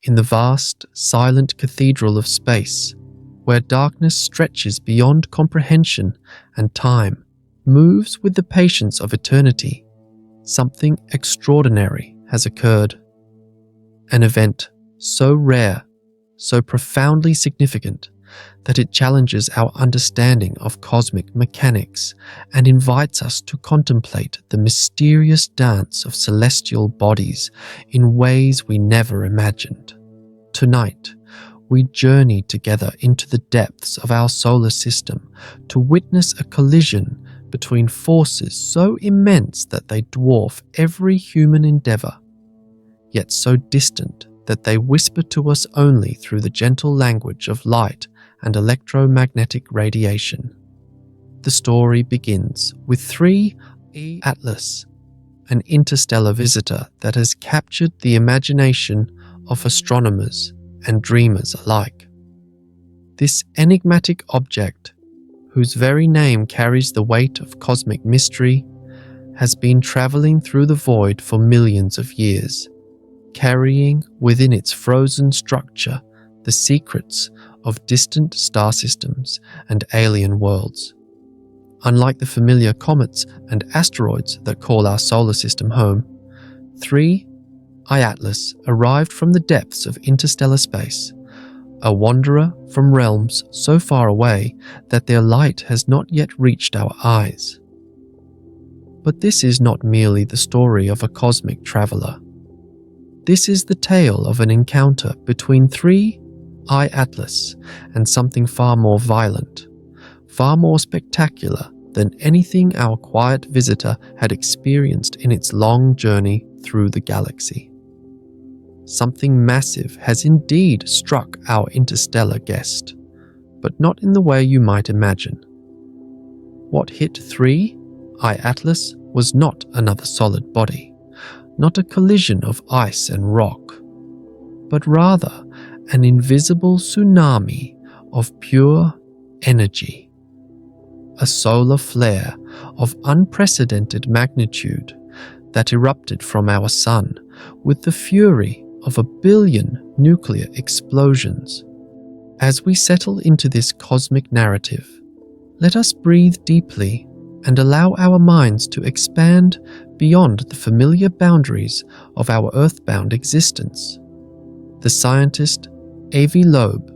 in the vast, silent cathedral of space, where darkness stretches beyond comprehension and time moves with the patience of eternity, something extraordinary has occurred. An event so rare, so profoundly significant, that it challenges our understanding of cosmic mechanics and invites us to contemplate the mysterious dance of celestial bodies in ways we never imagined. Tonight, we journey together into the depths of our solar system to witness a collision between forces so immense that they dwarf every human endeavor, yet so distant that they whisper to us only through the gentle language of light and electromagnetic radiation. The story begins with 3E Atlas, an interstellar visitor that has captured the imagination of astronomers and dreamers alike. This enigmatic object, whose very name carries the weight of cosmic mystery, has been traveling through the void for millions of years, carrying within its frozen structure the secrets of distant star systems and alien worlds. Unlike the familiar comets and asteroids that call our solar system home, 3I Atlas arrived from the depths of interstellar space, a wanderer from realms so far away that their light has not yet reached our eyes. But this is not merely the story of a cosmic traveler. This is the tale of an encounter between 3I Atlas and something far more violent, far more spectacular than anything our quiet visitor had experienced in its long journey through the galaxy. Something massive has indeed struck our interstellar guest, but not in the way you might imagine. What hit 3I Atlas was not another solid body, not a collision of ice and rock, but rather an invisible tsunami of pure energy. A solar flare of unprecedented magnitude that erupted from our sun with the fury of 1 billion nuclear explosions. As we settle into this cosmic narrative, let us breathe deeply and allow our minds to expand beyond the familiar boundaries of our earthbound existence. The scientist Avi Loeb,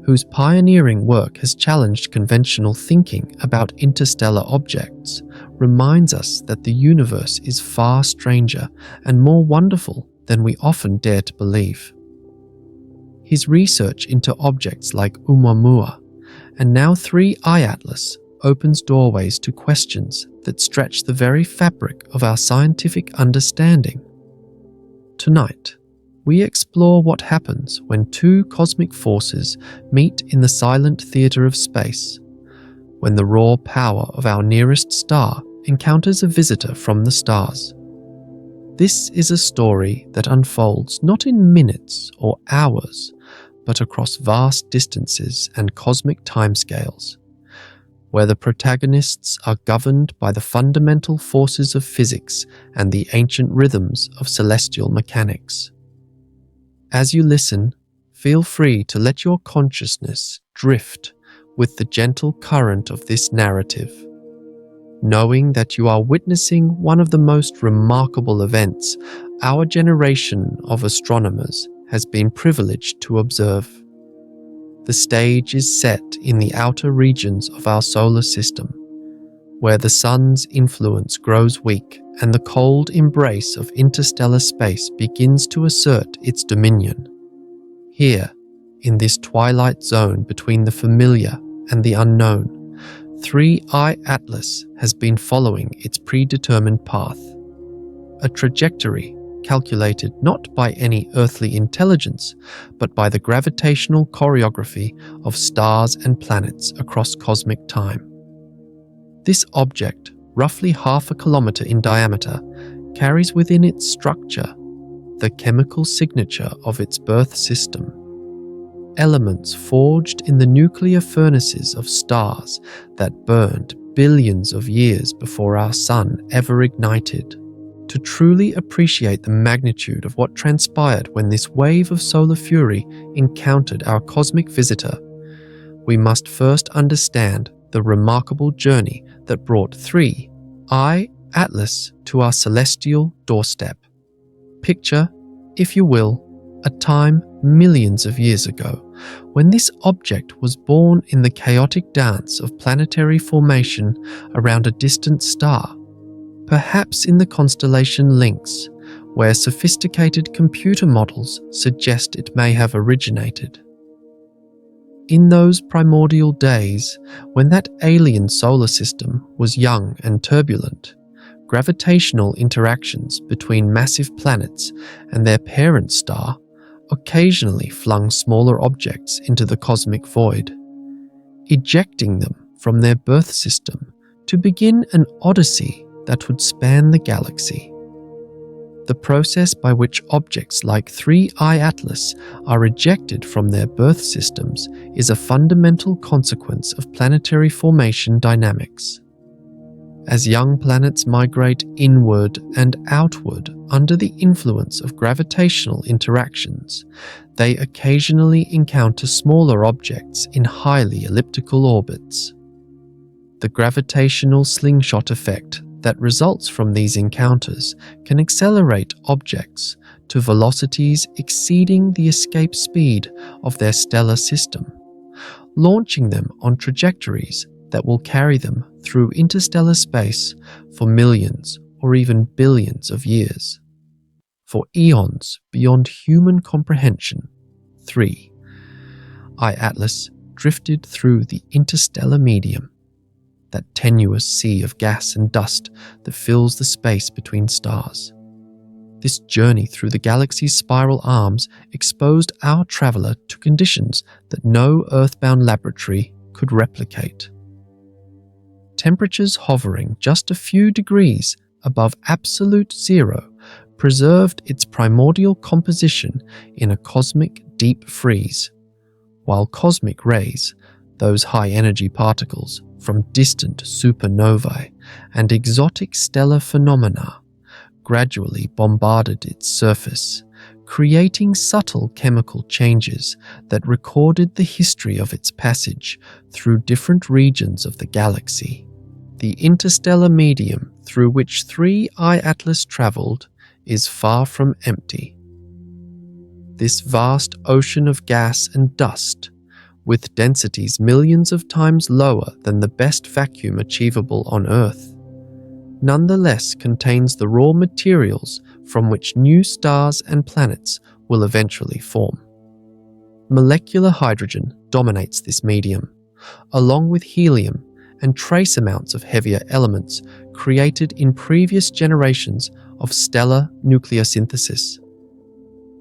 whose pioneering work has challenged conventional thinking about interstellar objects, reminds us that the universe is far stranger and more wonderful than we often dare to believe. His research into objects like Oumuamua and now 3I Atlas opens doorways to questions that stretch the very fabric of our scientific understanding. Tonight, we explore what happens when two cosmic forces meet in the silent theater of space, when the raw power of our nearest star encounters a visitor from the stars. This is a story that unfolds not in minutes or hours, but across vast distances and cosmic timescales, where the protagonists are governed by the fundamental forces of physics and the ancient rhythms of celestial mechanics. As you listen, feel free to let your consciousness drift with the gentle current of this narrative, knowing that you are witnessing one of the most remarkable events our generation of astronomers has been privileged to observe. The stage is set in the outer regions of our solar system, where the sun's influence grows weak and the cold embrace of interstellar space begins to assert its dominion. Here, in this twilight zone between the familiar and the unknown, 3I Atlas has been following its predetermined path, a trajectory calculated not by any earthly intelligence, but by the gravitational choreography of stars and planets across cosmic time. This object, roughly 0.5 kilometer in diameter, carries within its structure the chemical signature of its birth system, elements forged in the nuclear furnaces of stars that burned billions of years before our sun ever ignited, to truly appreciate the magnitude of what transpired when this wave of solar fury encountered our cosmic visitor, we must first understand the remarkable journey that brought 3I Atlas to our celestial doorstep. Picture, if you will, a time millions of years ago, when this object was born in the chaotic dance of planetary formation around a distant star, perhaps in the constellation Lynx, where sophisticated computer models suggest it may have originated. In those primordial days, when that alien solar system was young and turbulent, gravitational interactions between massive planets and their parent star occasionally flung smaller objects into the cosmic void, ejecting them from their birth system to begin an odyssey that would span the galaxy. The process by which objects like 3I Atlas are ejected from their birth systems is a fundamental consequence of planetary formation dynamics. As young planets migrate inward and outward under the influence of gravitational interactions, they occasionally encounter smaller objects in highly elliptical orbits. The gravitational slingshot effect that results from these encounters can accelerate objects to velocities exceeding the escape speed of their stellar system, launching them on trajectories that will carry them through interstellar space for millions or even billions of years. For eons beyond human comprehension, 3I Atlas drifted through the interstellar medium, that tenuous sea of gas and dust that fills the space between stars. This journey through the galaxy's spiral arms exposed our traveler to conditions that no earthbound laboratory could replicate. Temperatures hovering just a few degrees above absolute zero preserved its primordial composition in a cosmic deep freeze, while cosmic rays, those high-energy particles from distant supernovae and exotic stellar phenomena, gradually bombarded its surface, creating subtle chemical changes that recorded the history of its passage through different regions of the galaxy. The interstellar medium through which 3I Atlas traveled is far from empty. This vast ocean of gas and dust, with densities millions of times lower than the best vacuum achievable on Earth, nonetheless contains the raw materials from which new stars and planets will eventually form. Molecular hydrogen dominates this medium, along with helium and trace amounts of heavier elements created in previous generations of stellar nucleosynthesis.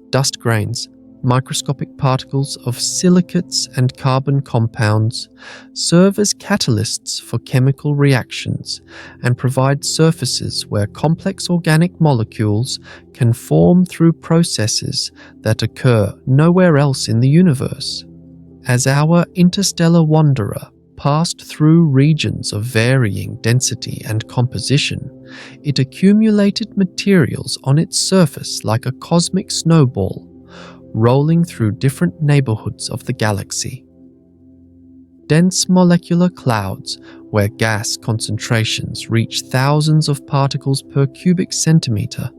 Dust grains, microscopic particles of silicates and carbon compounds, serve as catalysts for chemical reactions and provide surfaces where complex organic molecules can form through processes that occur nowhere else in the universe. As our interstellar wanderer passed through regions of varying density and composition, it accumulated materials on its surface like a cosmic snowball, rolling through different neighborhoods of the galaxy. Dense molecular clouds, where gas concentrations reach thousands of particles per cubic centimeter,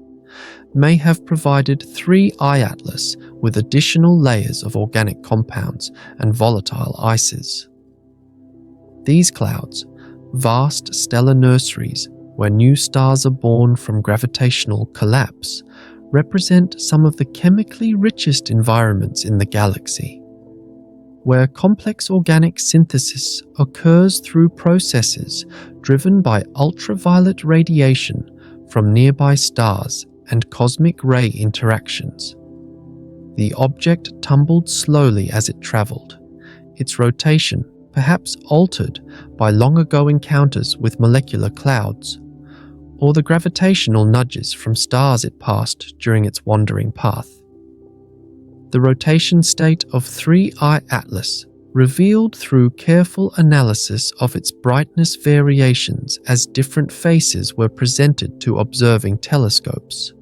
may have provided 3I Atlas with additional layers of organic compounds and volatile ices. These clouds, vast stellar nurseries where new stars are born from gravitational collapse, represent some of the chemically richest environments in the galaxy, where complex organic synthesis occurs through processes driven by ultraviolet radiation from nearby stars and cosmic ray interactions. The object tumbled slowly as it traveled, its rotation perhaps altered by long-ago encounters with molecular clouds, or the gravitational nudges from stars it passed during its wandering path. The rotation state of 3I Atlas revealed through careful analysis of its brightness variations as different faces were presented to observing telescopes,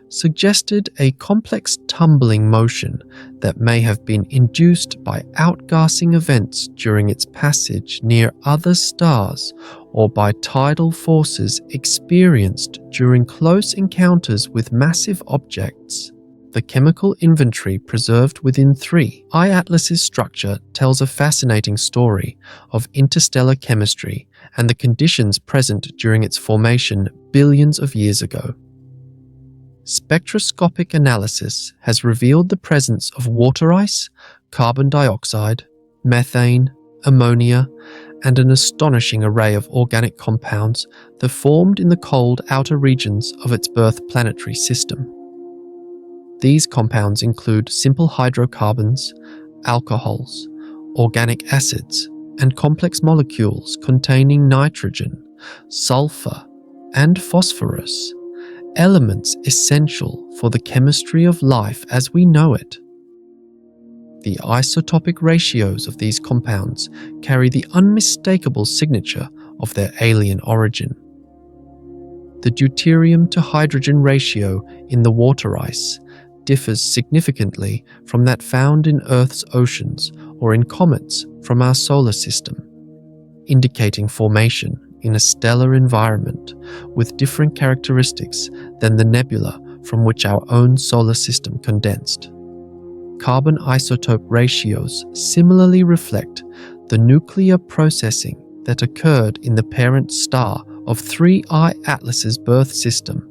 suggested a complex tumbling motion that may have been induced by outgassing events during its passage near other stars or by tidal forces experienced during close encounters with massive objects. The chemical inventory preserved within 3I Atlas's structure tells a fascinating story of interstellar chemistry and the conditions present during its formation billions of years ago. Spectroscopic analysis has revealed the presence of water ice, carbon dioxide, methane, ammonia, and an astonishing array of organic compounds that formed in the cold outer regions of its birth planetary system. These compounds include simple hydrocarbons, alcohols, organic acids, and complex molecules containing nitrogen, sulfur, and phosphorus, elements essential for the chemistry of life as we know it. The isotopic ratios of these compounds carry the unmistakable signature of their alien origin. The deuterium to hydrogen ratio in the water ice differs significantly from that found in Earth's oceans or in comets from our solar system, indicating formation in a stellar environment with different characteristics than the nebula from which our own solar system condensed. Carbon isotope ratios similarly reflect the nuclear processing that occurred in the parent star of 3I Atlas's birth system,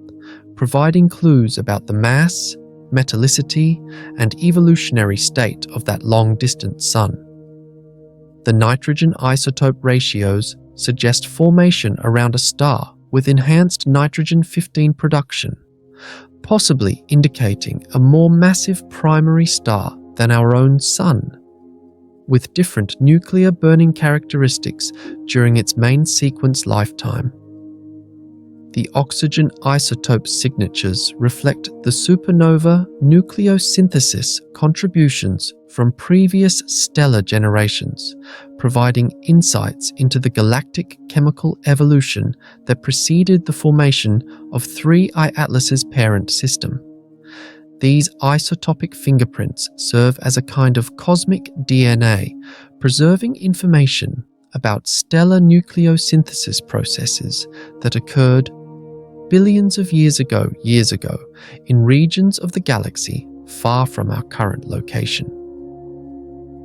providing clues about the mass, metallicity, and evolutionary state of that long-distant sun. The nitrogen isotope ratios suggest formation around a star with enhanced nitrogen-15 production, possibly indicating a more massive primary star than our own Sun, with different nuclear burning characteristics during its main sequence lifetime. The oxygen isotope signatures reflect the supernova nucleosynthesis contributions from previous stellar generations, providing insights into the galactic chemical evolution that preceded the formation of 3I Atlas's parent system. These isotopic fingerprints serve as a kind of cosmic DNA, preserving information about stellar nucleosynthesis processes that occurred billions of years ago in regions of the galaxy far from our current location.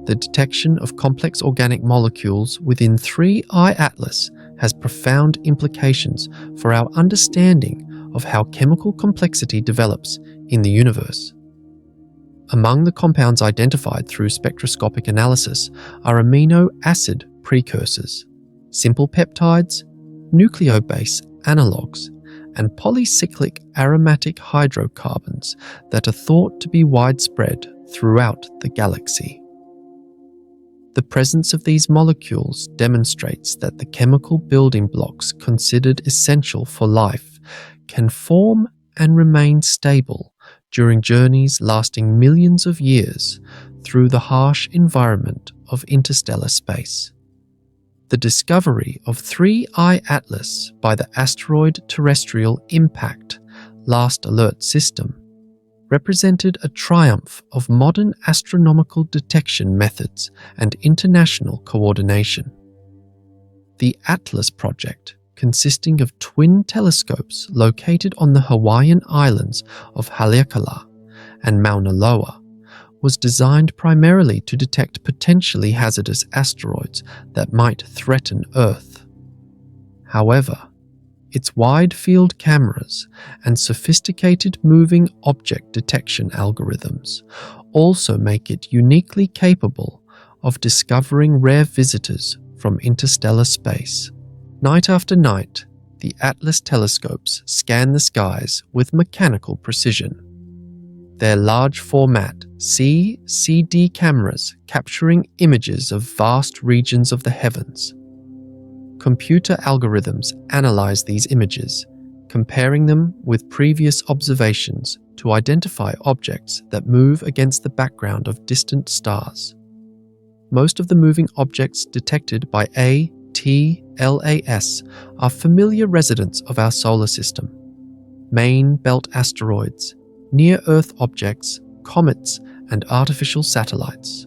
The detection of complex organic molecules within 3I Atlas has profound implications for our understanding of how chemical complexity develops in the universe. Among the compounds identified through spectroscopic analysis are amino acid precursors, simple peptides, nucleobase analogues, and polycyclic aromatic hydrocarbons that are thought to be widespread throughout the galaxy. The presence of these molecules demonstrates that the chemical building blocks considered essential for life can form and remain stable during journeys lasting millions of years through the harsh environment of interstellar space. The discovery of 3I Atlas by the Asteroid Terrestrial Impact Last Alert System represented a triumph of modern astronomical detection methods and international coordination. The Atlas project, consisting of twin telescopes located on the Hawaiian islands of Haleakala and Mauna Loa, was designed primarily to detect potentially hazardous asteroids that might threaten Earth. However, its wide-field cameras and sophisticated moving object detection algorithms also make it uniquely capable of discovering rare visitors from interstellar space. Night after night, the Atlas telescopes scan the skies with mechanical precision. Their large-format CCD cameras capturing images of vast regions of the heavens. Computer algorithms analyze these images, comparing them with previous observations to identify objects that move against the background of distant stars. Most of the moving objects detected by ATLAS are familiar residents of our solar system: main belt asteroids, near-Earth objects, comets, and artificial satellites.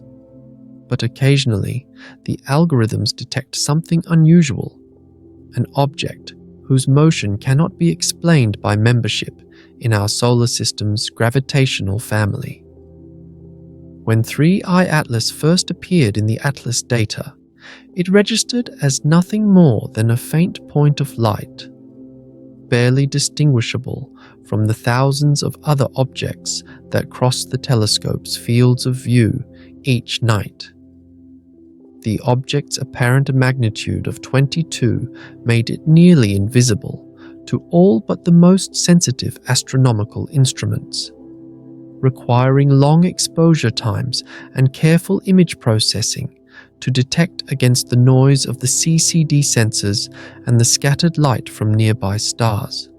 But occasionally, the algorithms detect something unusual, an object whose motion cannot be explained by membership in our solar system's gravitational family. When 3I Atlas first appeared in the Atlas data, it registered as nothing more than a faint point of light, barely distinguishable from the thousands of other objects that cross the telescope's fields of view each night. The object's apparent magnitude of 22 made it nearly invisible to all but the most sensitive astronomical instruments, requiring long exposure times and careful image processing to detect against the noise of the CCD sensors and the scattered light from nearby stars.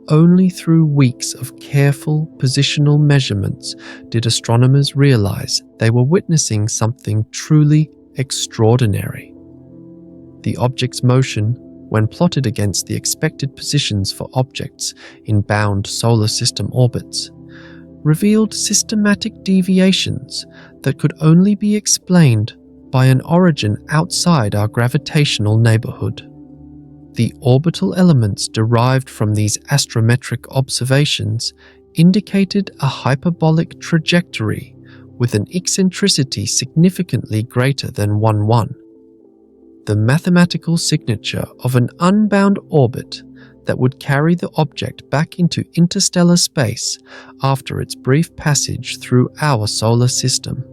Only through weeks of careful positional measurements did astronomers realize they were witnessing something truly extraordinary. The object's motion, when plotted against the expected positions for objects in bound solar system orbits, revealed systematic deviations that could only be explained by an origin outside our gravitational neighborhood. The orbital elements derived from these astrometric observations indicated a hyperbolic trajectory with an eccentricity significantly greater than 1,1, the mathematical signature of an unbound orbit that would carry the object back into interstellar space after its brief passage through our solar system.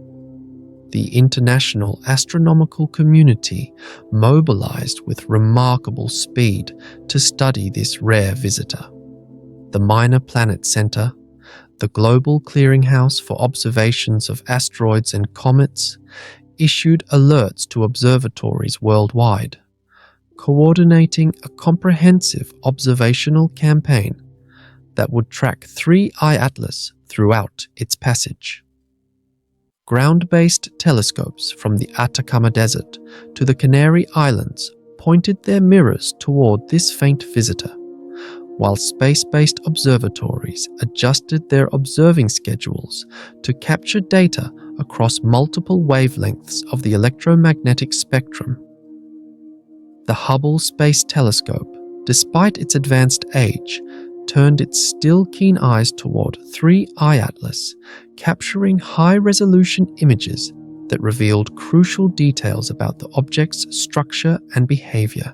The international astronomical community mobilized with remarkable speed to study this rare visitor. The Minor Planet Center, the Global Clearinghouse for Observations of Asteroids and Comets, issued alerts to observatories worldwide, coordinating a comprehensive observational campaign that would track 3I Atlas throughout its passage. Ground-based telescopes from the Atacama Desert to the Canary Islands pointed their mirrors toward this faint visitor, while space-based observatories adjusted their observing schedules to capture data across multiple wavelengths of the electromagnetic spectrum. The Hubble Space Telescope, despite its advanced age, turned its still keen eyes toward 3I Atlas, capturing high-resolution images that revealed crucial details about the object's structure and behavior.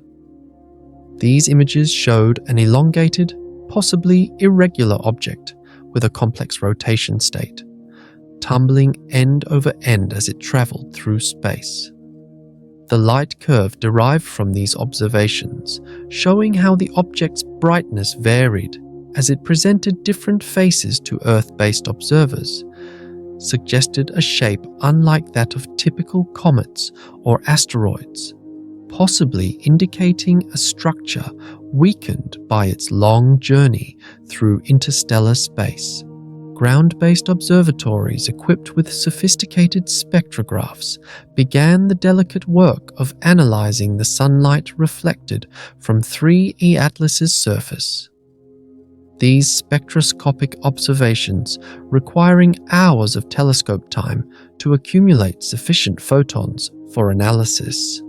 These images showed an elongated, possibly irregular object with a complex rotation state, tumbling end over end as it traveled through space. The light curve derived from these observations, showing how the object's brightness varied as it presented different faces to Earth-based observers, suggested a shape unlike that of typical comets or asteroids, possibly indicating a structure weakened by its long journey through interstellar space. Ground-based observatories equipped with sophisticated spectrographs began the delicate work of analyzing the sunlight reflected from 3E Atlas's surface. These spectroscopic observations, requiring hours of telescope time to accumulate sufficient photons for analysis,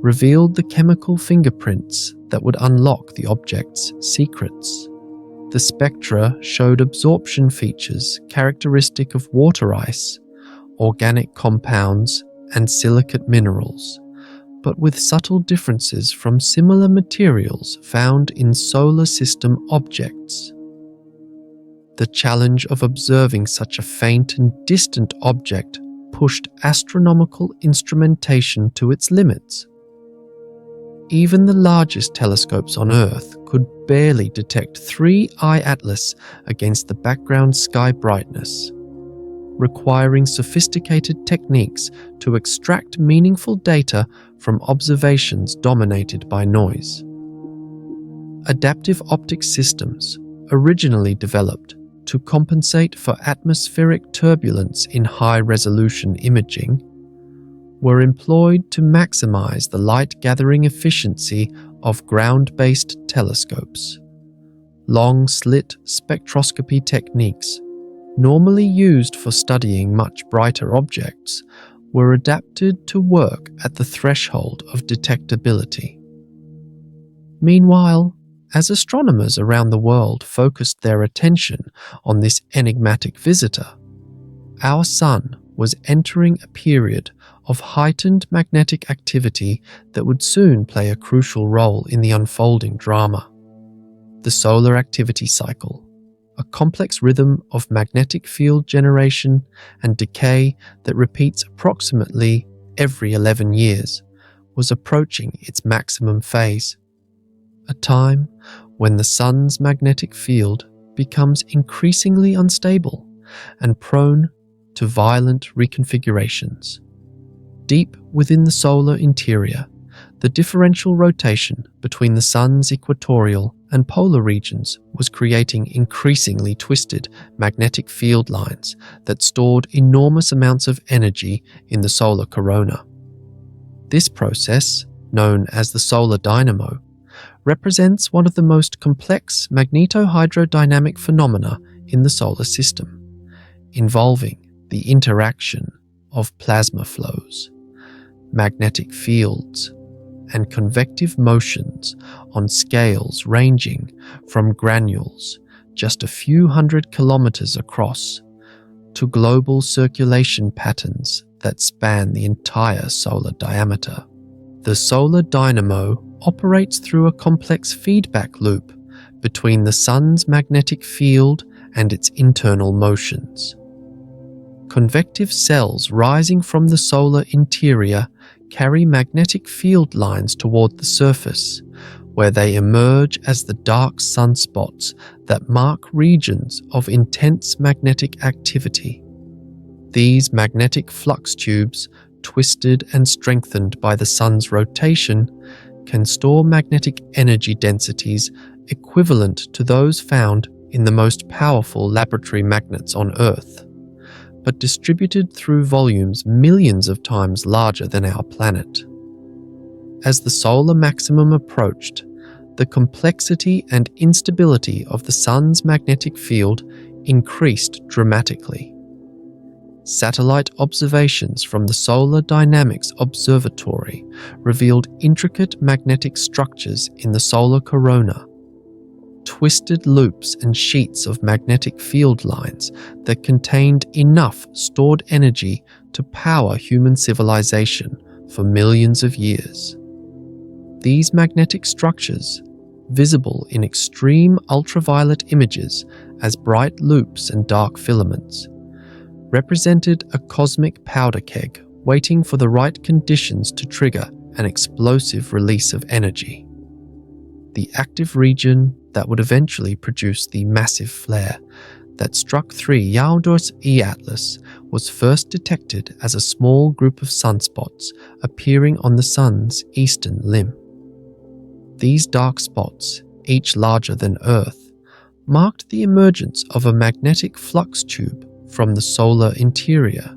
revealed the chemical fingerprints that would unlock the object's secrets. The spectra showed absorption features characteristic of water ice, organic compounds, and silicate minerals, but with subtle differences from similar materials found in solar system objects. The challenge of observing such a faint and distant object pushed astronomical instrumentation to its limits. Even the largest telescopes on Earth could barely detect 3I Atlas against the background sky brightness, requiring sophisticated techniques to extract meaningful data from observations dominated by noise. Adaptive optic systems, originally developed to compensate for atmospheric turbulence in high-resolution imaging, were employed to maximize the light-gathering efficiency of ground-based telescopes. Long-slit spectroscopy techniques, normally used for studying much brighter objects, were adapted to work at the threshold of detectability. Meanwhile, as astronomers around the world focused their attention on this enigmatic visitor, our Sun was entering a period of heightened magnetic activity that would soon play a crucial role in the unfolding drama. The solar activity cycle, a complex rhythm of magnetic field generation and decay that repeats approximately every 11 years, was approaching its maximum phase, a time when the Sun's magnetic field becomes increasingly unstable and prone to violent reconfigurations. Deep within the solar interior, the differential rotation between the Sun's equatorial and polar regions was creating increasingly twisted magnetic field lines that stored enormous amounts of energy in the solar corona. This process, known as the solar dynamo, represents one of the most complex magnetohydrodynamic phenomena in the solar system, involving the interaction of plasma flows, magnetic fields, and convective motions on scales ranging from granules just a few hundred kilometers across to global circulation patterns that span the entire solar diameter. The solar dynamo operates through a complex feedback loop between the Sun's magnetic field and its internal motions. Convective cells rising from the solar interior carry magnetic field lines toward the surface, where they emerge as the dark sunspots that mark regions of intense magnetic activity. These magnetic flux tubes, twisted and strengthened by the Sun's rotation, can store magnetic energy densities equivalent to those found in the most powerful laboratory magnets on Earth, but distributed through volumes millions of times larger than our planet. As the solar maximum approached, the complexity and instability of the Sun's magnetic field increased dramatically. Satellite observations from the Solar Dynamics Observatory revealed intricate magnetic structures in the solar corona, twisted loops and sheets of magnetic field lines that contained enough stored energy to power human civilization for millions of years. These magnetic structures, visible in extreme ultraviolet images as bright loops and dark filaments, represented a cosmic powder keg waiting for the right conditions to trigger an explosive release of energy. The active region that would eventually produce the massive flare that struck 3 Yaudos E Atlas was first detected as a small group of sunspots appearing on the Sun's eastern limb. These dark spots, each larger than Earth, marked the emergence of a magnetic flux tube from the solar interior.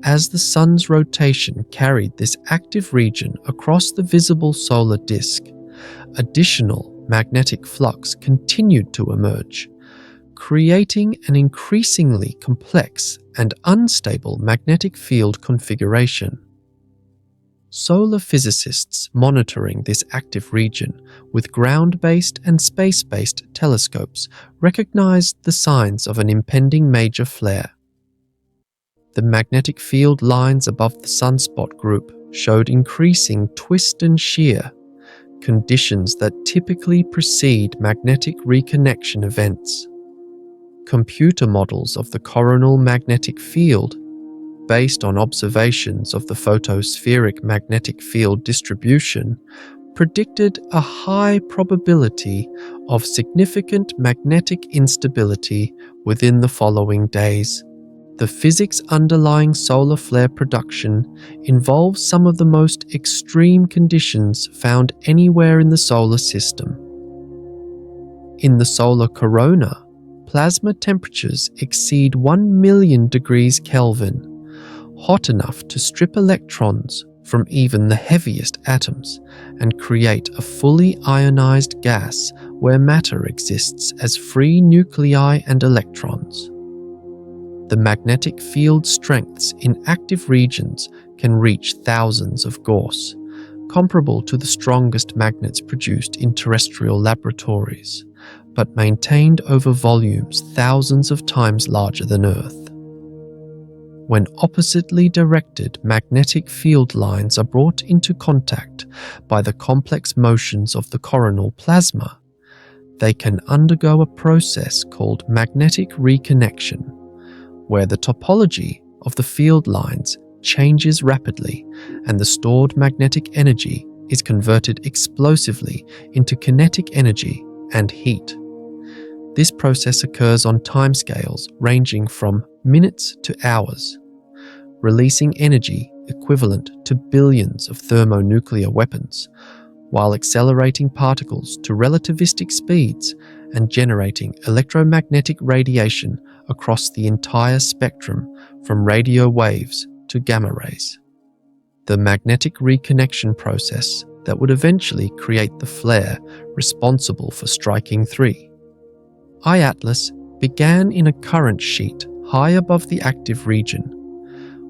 As the Sun's rotation carried this active region across the visible solar disk, additional magnetic flux continued to emerge, creating an increasingly complex and unstable magnetic field configuration. Solar physicists monitoring this active region with ground-based and space-based telescopes recognized the signs of an impending major flare. The magnetic field lines above the sunspot group showed increasing twist and shear, conditions that typically precede magnetic reconnection events. Computer models of the coronal magnetic field, based on observations of the photospheric magnetic field distribution, predicted a high probability of significant magnetic instability within the following days. The physics underlying solar flare production involves some of the most extreme conditions found anywhere in the solar system. In the solar corona, plasma temperatures exceed 1 million degrees Kelvin, hot enough to strip electrons from even the heaviest atoms and create a fully ionized gas where matter exists as free nuclei and electrons. The magnetic field strengths in active regions can reach thousands of Gauss, comparable to the strongest magnets produced in terrestrial laboratories, but maintained over volumes thousands of times larger than Earth. When oppositely directed magnetic field lines are brought into contact by the complex motions of the coronal plasma, they can undergo a process called magnetic reconnection, where the topology of the field lines changes rapidly and the stored magnetic energy is converted explosively into kinetic energy and heat. This process occurs on timescales ranging from minutes to hours, releasing energy equivalent to billions of thermonuclear weapons, while accelerating particles to relativistic speeds and generating electromagnetic radiation across the entire spectrum from radio waves to gamma rays. The magnetic reconnection process that would eventually create the flare responsible for striking 3. I-Atlas began in a current sheet high above the active region,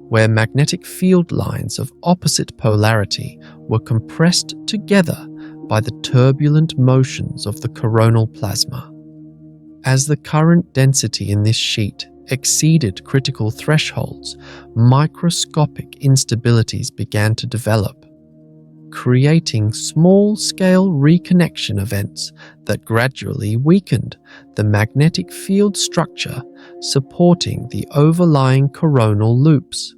where magnetic field lines of opposite polarity were compressed together by the turbulent motions of the coronal plasma. As the current density in this sheet exceeded critical thresholds, microscopic instabilities began to develop, creating small-scale reconnection events that gradually weakened the magnetic field structure supporting the overlying coronal loops.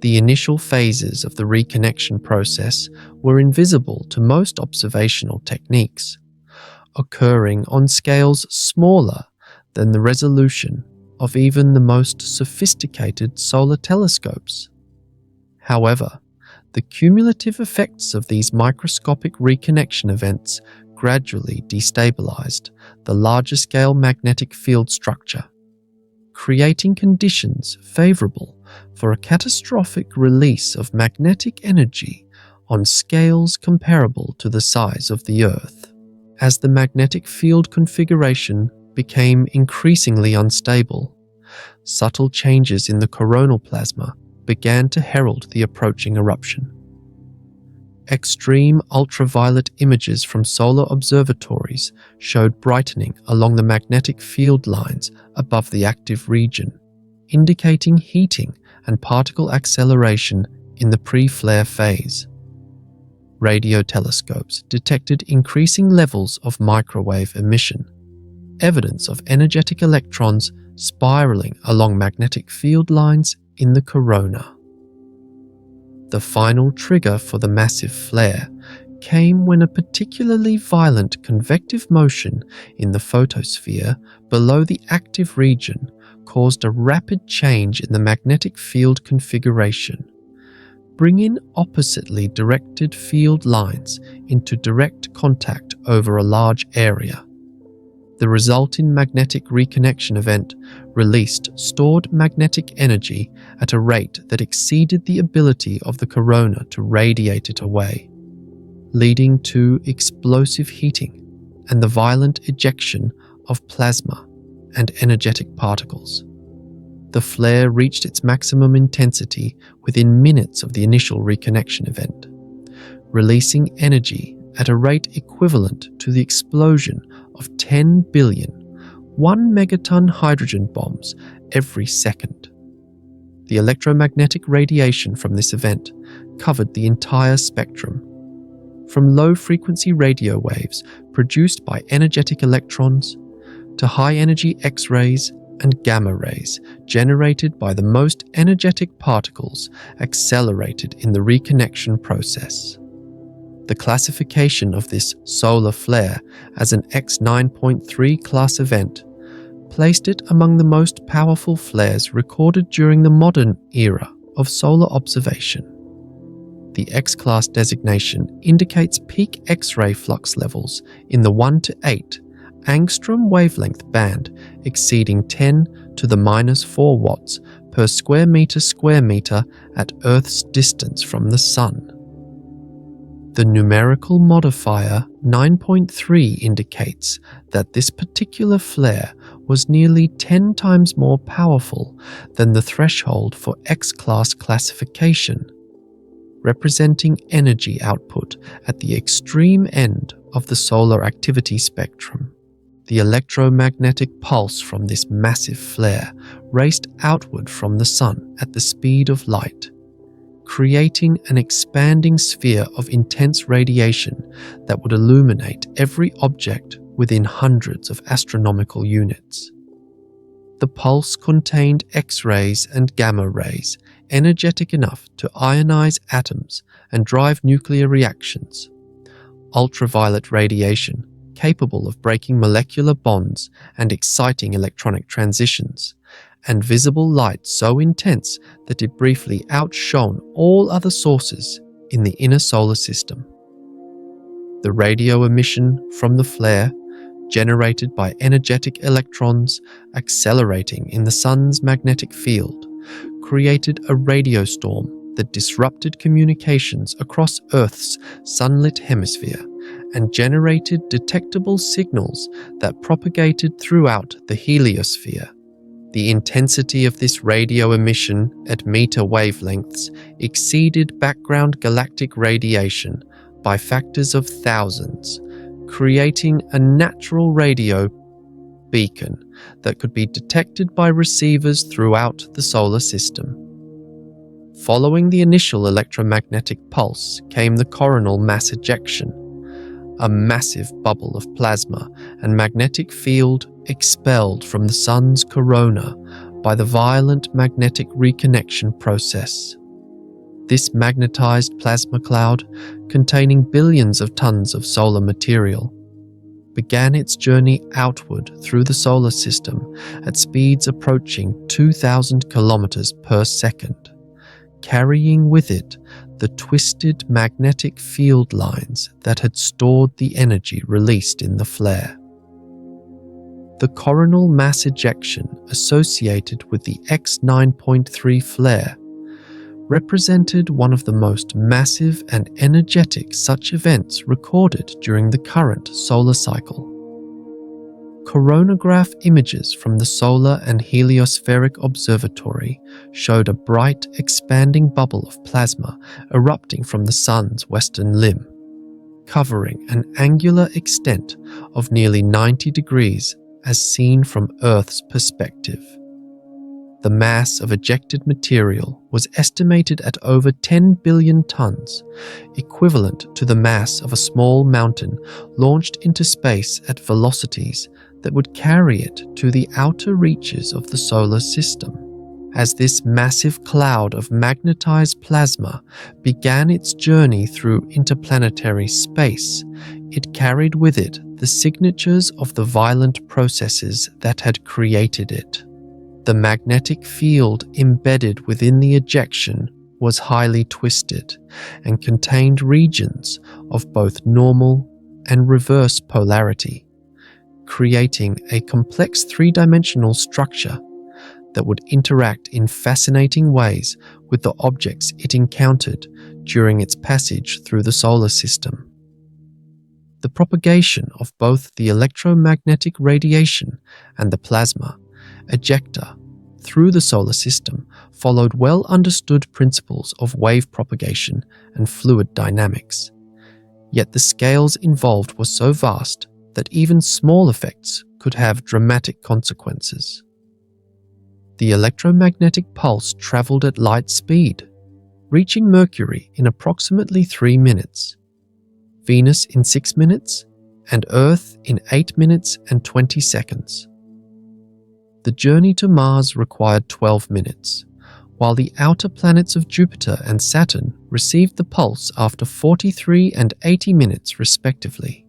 The initial phases of the reconnection process were invisible to most observational techniques, occurring on scales smaller than the resolution of even the most sophisticated solar telescopes. However, the cumulative effects of these microscopic reconnection events gradually destabilized the larger-scale magnetic field structure, creating conditions favorable for a catastrophic release of magnetic energy on scales comparable to the size of the Earth. As the magnetic field configuration became increasingly unstable, subtle changes in the coronal plasma began to herald the approaching eruption. Extreme ultraviolet images from solar observatories showed brightening along the magnetic field lines above the active region, indicating heating and particle acceleration in the pre-flare phase. Radio telescopes detected increasing levels of microwave emission, evidence of energetic electrons spiraling along magnetic field lines in the corona. The final trigger for the massive flare came when a particularly violent convective motion in the photosphere below the active region caused a rapid change in the magnetic field configuration, bringing oppositely directed field lines into direct contact over a large area. The resulting magnetic reconnection event released stored magnetic energy at a rate that exceeded the ability of the corona to radiate it away, leading to explosive heating and the violent ejection of plasma and energetic particles. The flare reached its maximum intensity within minutes of the initial reconnection event, releasing energy at a rate equivalent to the explosion of 10 billion 1 megaton hydrogen bombs every second. The electromagnetic radiation from this event covered the entire spectrum, from low-frequency radio waves produced by energetic electrons to high-energy X-rays and gamma rays generated by the most energetic particles accelerated in the reconnection process. The classification of this solar flare as an X9.3 class event placed it among the most powerful flares recorded during the modern era of solar observation. The X-class designation indicates peak X-ray flux levels in the 1 to 8 angstrom wavelength band exceeding 10 to the -4 watts per square meter at Earth's distance from the Sun. The numerical modifier 9.3 indicates that this particular flare was nearly 10 times more powerful than the threshold for X-class classification, representing energy output at the extreme end of the solar activity spectrum. The electromagnetic pulse from this massive flare raced outward from the Sun at the speed of light, creating an expanding sphere of intense radiation that would illuminate every object within hundreds of astronomical units. The pulse contained X-rays and gamma rays, energetic enough to ionize atoms and drive nuclear reactions, ultraviolet radiation capable of breaking molecular bonds and exciting electronic transitions, and visible light so intense that it briefly outshone all other sources in the inner solar system. The radio emission from the flare, generated by energetic electrons accelerating in the Sun's magnetic field, created a radio storm that disrupted communications across Earth's sunlit hemisphere and generated detectable signals that propagated throughout the heliosphere. The intensity of this radio emission at meter wavelengths exceeded background galactic radiation by factors of thousands, creating a natural radio beacon that could be detected by receivers throughout the solar system. Following the initial electromagnetic pulse came the coronal mass ejection, a massive bubble of plasma and magnetic field expelled from the Sun's corona by the violent magnetic reconnection process. This magnetized plasma cloud, containing billions of tons of solar material, began its journey outward through the solar system at speeds approaching 2,000 kilometers per second, carrying with it the twisted magnetic field lines that had stored the energy released in the flare. The coronal mass ejection associated with the X9.3 flare represented one of the most massive and energetic such events recorded during the current solar cycle. Coronagraph images from the Solar and Heliospheric Observatory showed a bright, expanding bubble of plasma erupting from the Sun's western limb, covering an angular extent of nearly 90 degrees as seen from Earth's perspective. The mass of ejected material was estimated at over 10 billion tons, equivalent to the mass of a small mountain launched into space at velocities that would carry it to the outer reaches of the solar system. As this massive cloud of magnetized plasma began its journey through interplanetary space, it carried with it the signatures of the violent processes that had created it. The magnetic field embedded within the ejection was highly twisted and contained regions of both normal and reverse polarity, creating a complex three-dimensional structure that would interact in fascinating ways with the objects it encountered during its passage through the solar system. The propagation of both the electromagnetic radiation and the plasma ejecta through the solar system followed well understood principles of wave propagation and fluid dynamics. Yet the scales involved were so vast that even small effects could have dramatic consequences. The electromagnetic pulse traveled at light speed, reaching Mercury in approximately 3 minutes, Venus in 6 minutes, and Earth in 8 minutes and 20 seconds. The journey to Mars required 12 minutes, while the outer planets of Jupiter and Saturn received the pulse after 43 and 80 minutes respectively.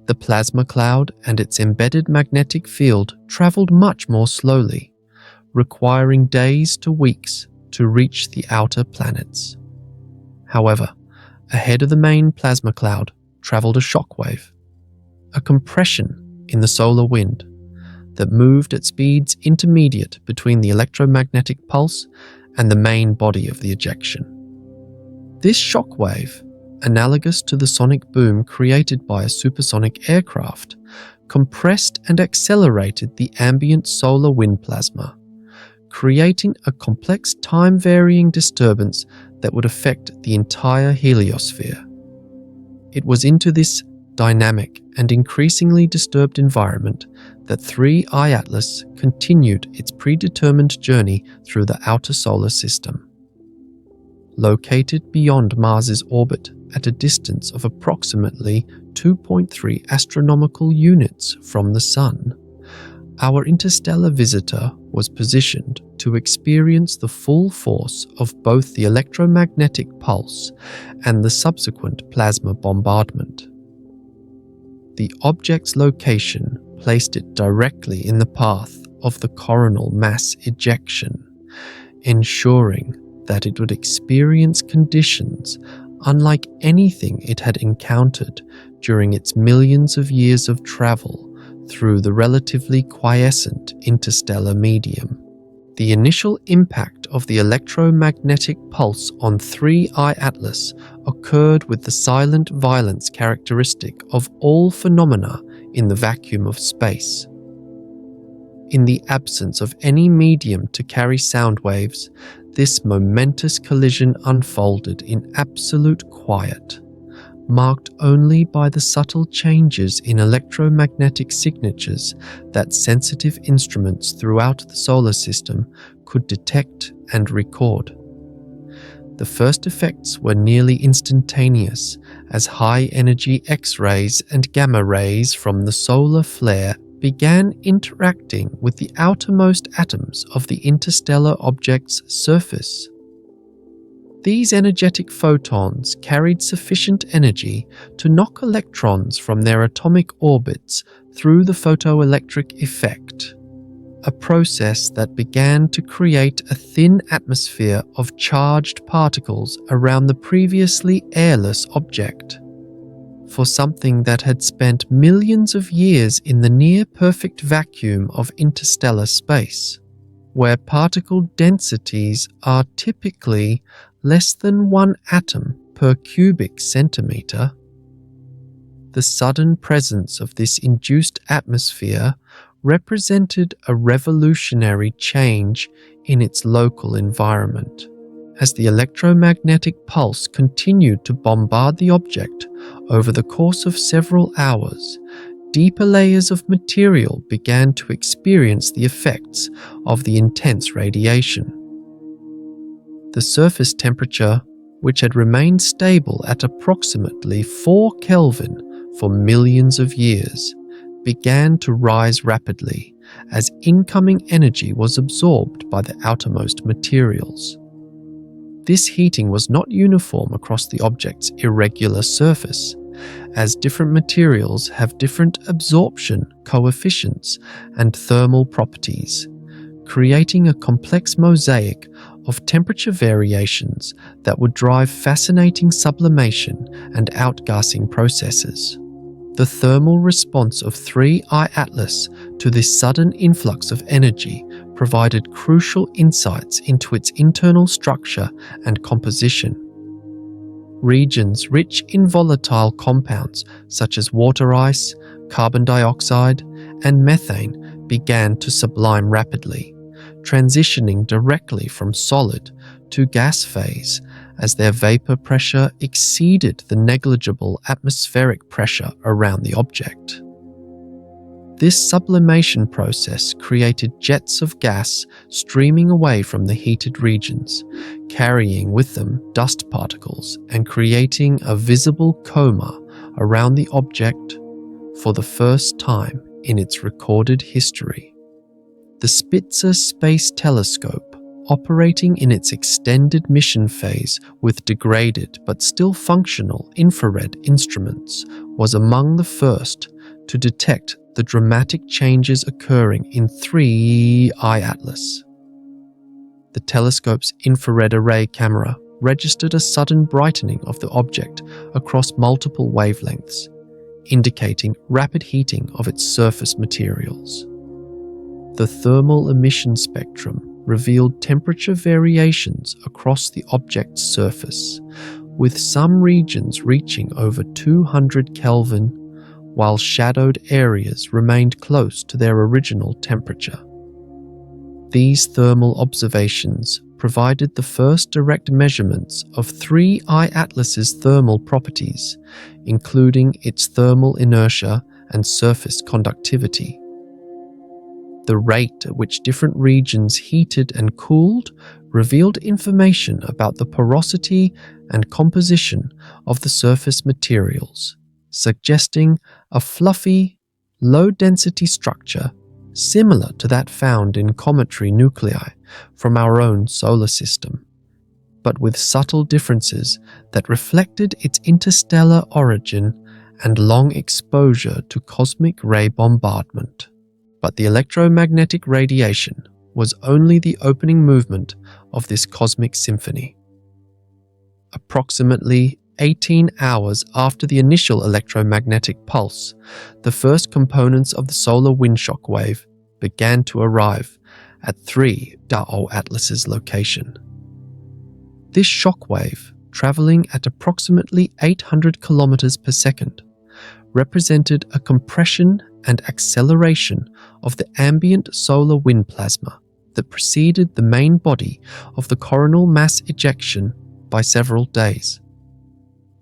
The plasma cloud and its embedded magnetic field traveled much more slowly, requiring days to weeks to reach the outer planets. However, ahead of the main plasma cloud traveled a shockwave, a compression in the solar wind, that moved at speeds intermediate between the electromagnetic pulse and the main body of the ejection. This shock wave, analogous to the sonic boom created by a supersonic aircraft, compressed and accelerated the ambient solar wind plasma, creating a complex time-varying disturbance that would affect the entire heliosphere. It was into this dynamic and increasingly disturbed environment that 3I Atlas continued its predetermined journey through the outer solar system. Located beyond Mars's orbit at a distance of approximately 2.3 astronomical units from the Sun, our interstellar visitor was positioned to experience the full force of both the electromagnetic pulse and the subsequent plasma bombardment. The object's location placed it directly in the path of the coronal mass ejection, ensuring that it would experience conditions unlike anything it had encountered during its millions of years of travel through the relatively quiescent interstellar medium. The initial impact of the electromagnetic pulse on 3I Atlas occurred with the silent violence characteristic of all phenomena in the vacuum of space. In the absence of any medium to carry sound waves, this momentous collision unfolded in absolute quiet, marked only by the subtle changes in electromagnetic signatures that sensitive instruments throughout the solar system could detect and record. The first effects were nearly instantaneous, as high-energy X-rays and gamma rays from the solar flare began interacting with the outermost atoms of the interstellar object's surface. These energetic photons carried sufficient energy to knock electrons from their atomic orbits through the photoelectric effect, a process that began to create a thin atmosphere of charged particles around the previously airless object. For something that had spent millions of years in the near-perfect vacuum of interstellar space, where particle densities are typically less than 1 atom per cubic centimeter, the sudden presence of this induced atmosphere represented a revolutionary change in its local environment. As the electromagnetic pulse continued to bombard the object over the course of several hours, deeper layers of material began to experience the effects of the intense radiation. The surface temperature, which had remained stable at approximately 4 Kelvin for millions of years, began to rise rapidly as incoming energy was absorbed by the outermost materials. This heating was not uniform across the object's irregular surface, as different materials have different absorption coefficients and thermal properties, creating a complex mosaic of temperature variations that would drive fascinating sublimation and outgassing processes. The thermal response of 3I Atlas to this sudden influx of energy provided crucial insights into its internal structure and composition. Regions rich in volatile compounds such as water ice, carbon dioxide, and methane began to sublime rapidly, transitioning directly from solid to gas phase as their vapor pressure exceeded the negligible atmospheric pressure around the object. This sublimation process created jets of gas streaming away from the heated regions, carrying with them dust particles and creating a visible coma around the object for the first time in its recorded history. The Spitzer Space Telescope, operating in its extended mission phase with degraded but still functional infrared instruments, was among the first to detect the dramatic changes occurring in 3I Atlas. The telescope's infrared array camera registered a sudden brightening of the object across multiple wavelengths, indicating rapid heating of its surface materials. The thermal emission spectrum revealed temperature variations across the object's surface, with some regions reaching over 200 Kelvin, while shadowed areas remained close to their original temperature. These thermal observations provided the first direct measurements of 3I Atlas's thermal properties, including its thermal inertia and surface conductivity. The rate at which different regions heated and cooled revealed information about the porosity and composition of the surface materials, suggesting a fluffy, low-density structure similar to that found in cometary nuclei from our own solar system, but with subtle differences that reflected its interstellar origin and long exposure to cosmic ray bombardment. But the electromagnetic radiation was only the opening movement of this cosmic symphony. Approximately 18 hours after the initial electromagnetic pulse, the first components of the solar wind shock wave began to arrive at 3I Atlas's location. This shock wave, traveling at approximately 800 kilometers per second, represented a compression and acceleration of the ambient solar wind plasma that preceded the main body of the coronal mass ejection by several days.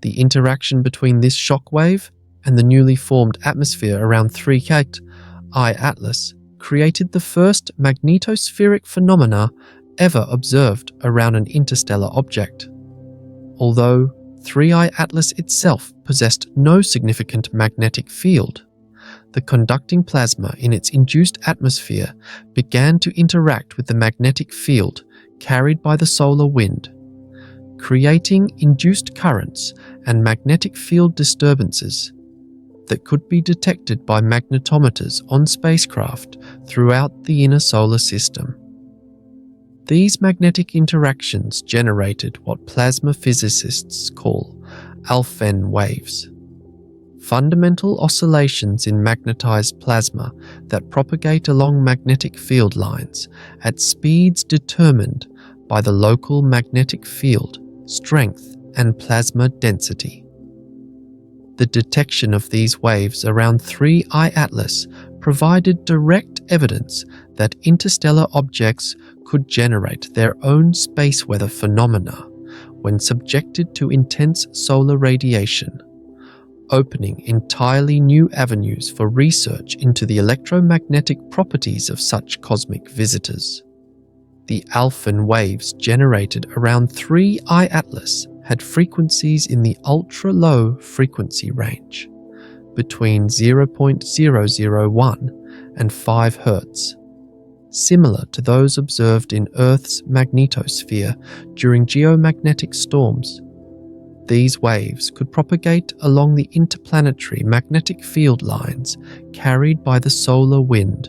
The interaction between this shock wave and the newly formed atmosphere around 3I Atlas created the first magnetospheric phenomena ever observed around an interstellar object. Although 3I Atlas itself possessed no significant magnetic field, the conducting plasma in its induced atmosphere began to interact with the magnetic field carried by the solar wind, creating induced currents and magnetic field disturbances that could be detected by magnetometers on spacecraft throughout the inner solar system. These magnetic interactions generated what plasma physicists call Alfvén waves, fundamental oscillations in magnetized plasma that propagate along magnetic field lines at speeds determined by the local magnetic field, strength, and plasma density. The detection of these waves around 3I Atlas provided direct evidence that interstellar objects could generate their own space weather phenomena when subjected to intense solar radiation, opening entirely new avenues for research into the electromagnetic properties of such cosmic visitors. The Alfvén waves generated around 3I Atlas had frequencies in the ultra-low frequency range, between 0.001 and 5 Hz, similar to those observed in Earth's magnetosphere during geomagnetic storms. These waves could propagate along the interplanetary magnetic field lines carried by the solar wind,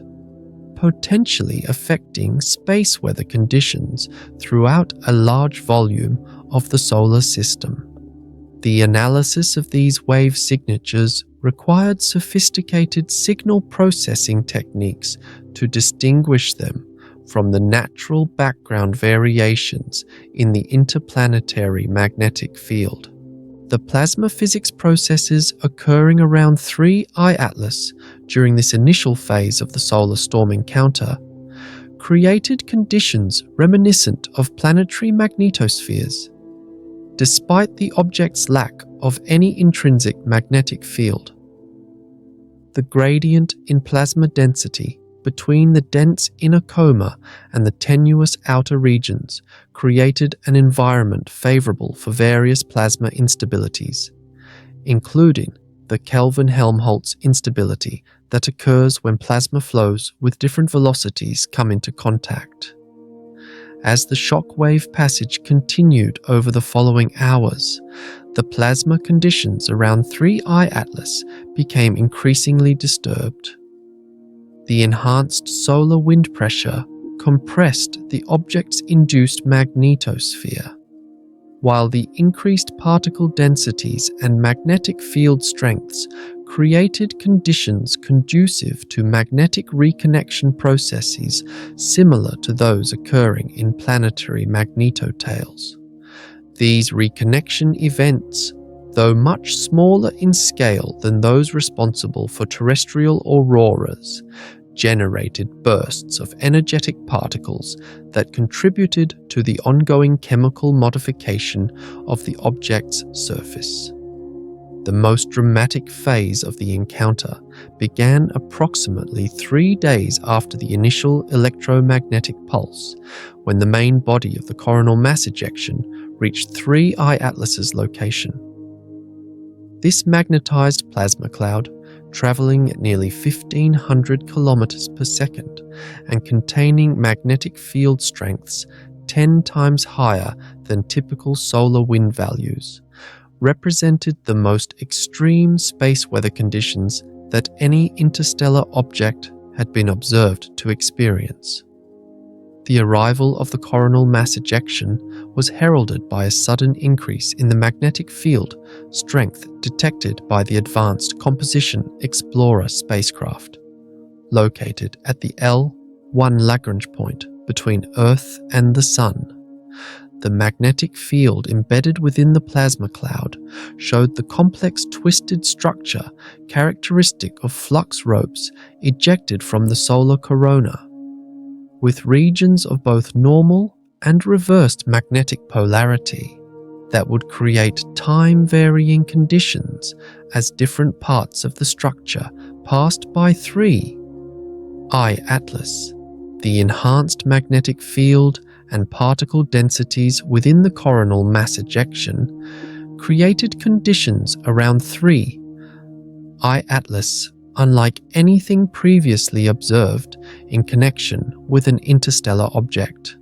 potentially affecting space weather conditions throughout a large volume of the solar system. The analysis of these wave signatures required sophisticated signal processing techniques to distinguish them from the natural background variations in the interplanetary magnetic field. The plasma physics processes occurring around 3I Atlas during this initial phase of the solar storm encounter created conditions reminiscent of planetary magnetospheres. Despite the object's lack of any intrinsic magnetic field, the gradient in plasma density between the dense inner coma and the tenuous outer regions created an environment favorable for various plasma instabilities, including the Kelvin-Helmholtz instability that occurs when plasma flows with different velocities come into contact. As the shock wave passage continued over the following hours, the plasma conditions around 3I Atlas became increasingly disturbed. The enhanced solar wind pressure compressed the object's induced magnetosphere, while the increased particle densities and magnetic field strengths created conditions conducive to magnetic reconnection processes similar to those occurring in planetary magnetotails. These reconnection events, though much smaller in scale than those responsible for terrestrial auroras, generated bursts of energetic particles that contributed to the ongoing chemical modification of the object's surface. The most dramatic phase of the encounter began approximately 3 days after the initial electromagnetic pulse, when the main body of the coronal mass ejection reached 3 I-Atlas's location. This magnetized plasma cloud, traveling at nearly 1,500 kilometers per second and containing magnetic field strengths 10 times higher than typical solar wind values, represented the most extreme space weather conditions that any interstellar object had been observed to experience. The arrival of the coronal mass ejection was heralded by a sudden increase in the magnetic field strength detected by the Advanced Composition Explorer spacecraft, located at the L1 Lagrange point between Earth and the Sun. The magnetic field embedded within the plasma cloud showed the complex twisted structure characteristic of flux ropes ejected from the solar corona, with regions of both normal and reversed magnetic polarity that would create time-varying conditions as different parts of the structure passed by 3 I-Atlas. The enhanced magnetic field and particle densities within the coronal mass ejection created conditions around 3 I-Atlas unlike anything previously observed in connection with an interstellar object.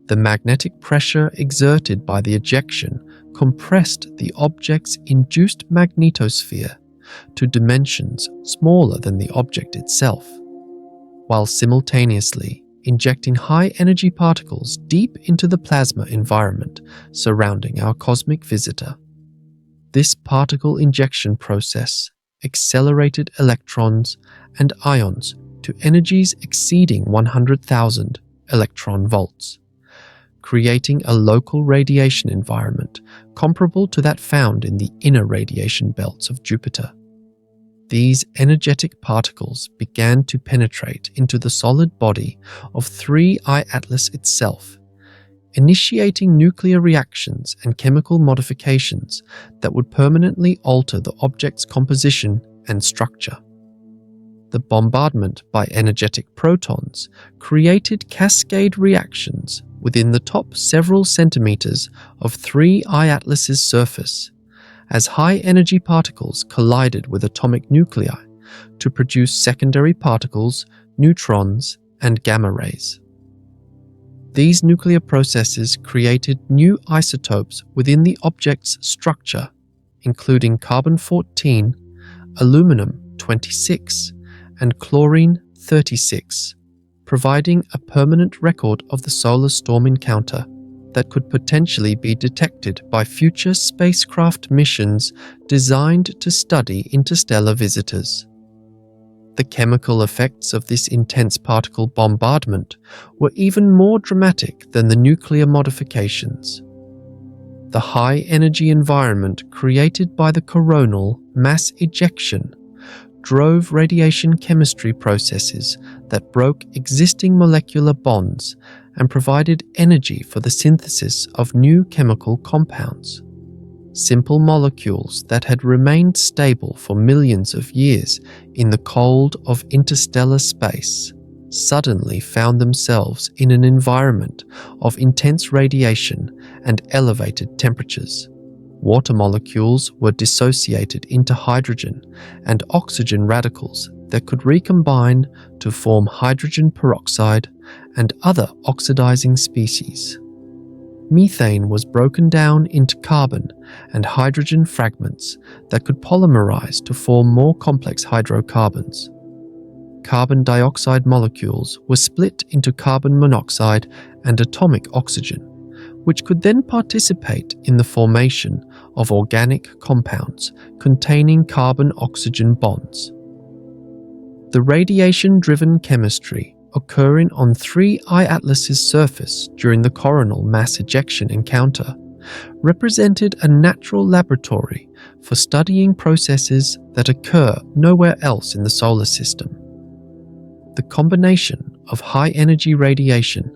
The magnetic pressure exerted by the ejection compressed the object's induced magnetosphere to dimensions smaller than the object itself, while simultaneously injecting high-energy particles deep into the plasma environment surrounding our cosmic visitor. This particle injection process accelerated electrons and ions to energies exceeding 100,000 electron volts, creating a local radiation environment comparable to that found in the inner radiation belts of Jupiter. These energetic particles began to penetrate into the solid body of 3 I-Atlas itself, initiating nuclear reactions and chemical modifications that would permanently alter the object's composition and structure. The bombardment by energetic protons created cascade reactions within the top several centimeters of 3 I-Atlas's surface, as high-energy particles collided with atomic nuclei to produce secondary particles, neutrons, and gamma rays. These nuclear processes created new isotopes within the object's structure, including carbon-14, aluminum-26, and chlorine-36, providing a permanent record of the solar storm encounter that could potentially be detected by future spacecraft missions designed to study interstellar visitors. The chemical effects of this intense particle bombardment were even more dramatic than the nuclear modifications. The high-energy environment created by the coronal mass ejection drove radiation chemistry processes that broke existing molecular bonds and provided energy for the synthesis of new chemical compounds. Simple molecules that had remained stable for millions of years in the cold of interstellar space suddenly found themselves in an environment of intense radiation and elevated temperatures. Water molecules were dissociated into hydrogen and oxygen radicals that could recombine to form hydrogen peroxide and other oxidizing species. Methane was broken down into carbon and hydrogen fragments that could polymerize to form more complex hydrocarbons. Carbon dioxide molecules were split into carbon monoxide and atomic oxygen, which could then participate in the formation of organic compounds containing carbon-oxygen bonds. The radiation-driven chemistry occurring on 3I Atlas's surface during the coronal mass ejection encounter represented a natural laboratory for studying processes that occur nowhere else in the solar system. The combination of high-energy radiation,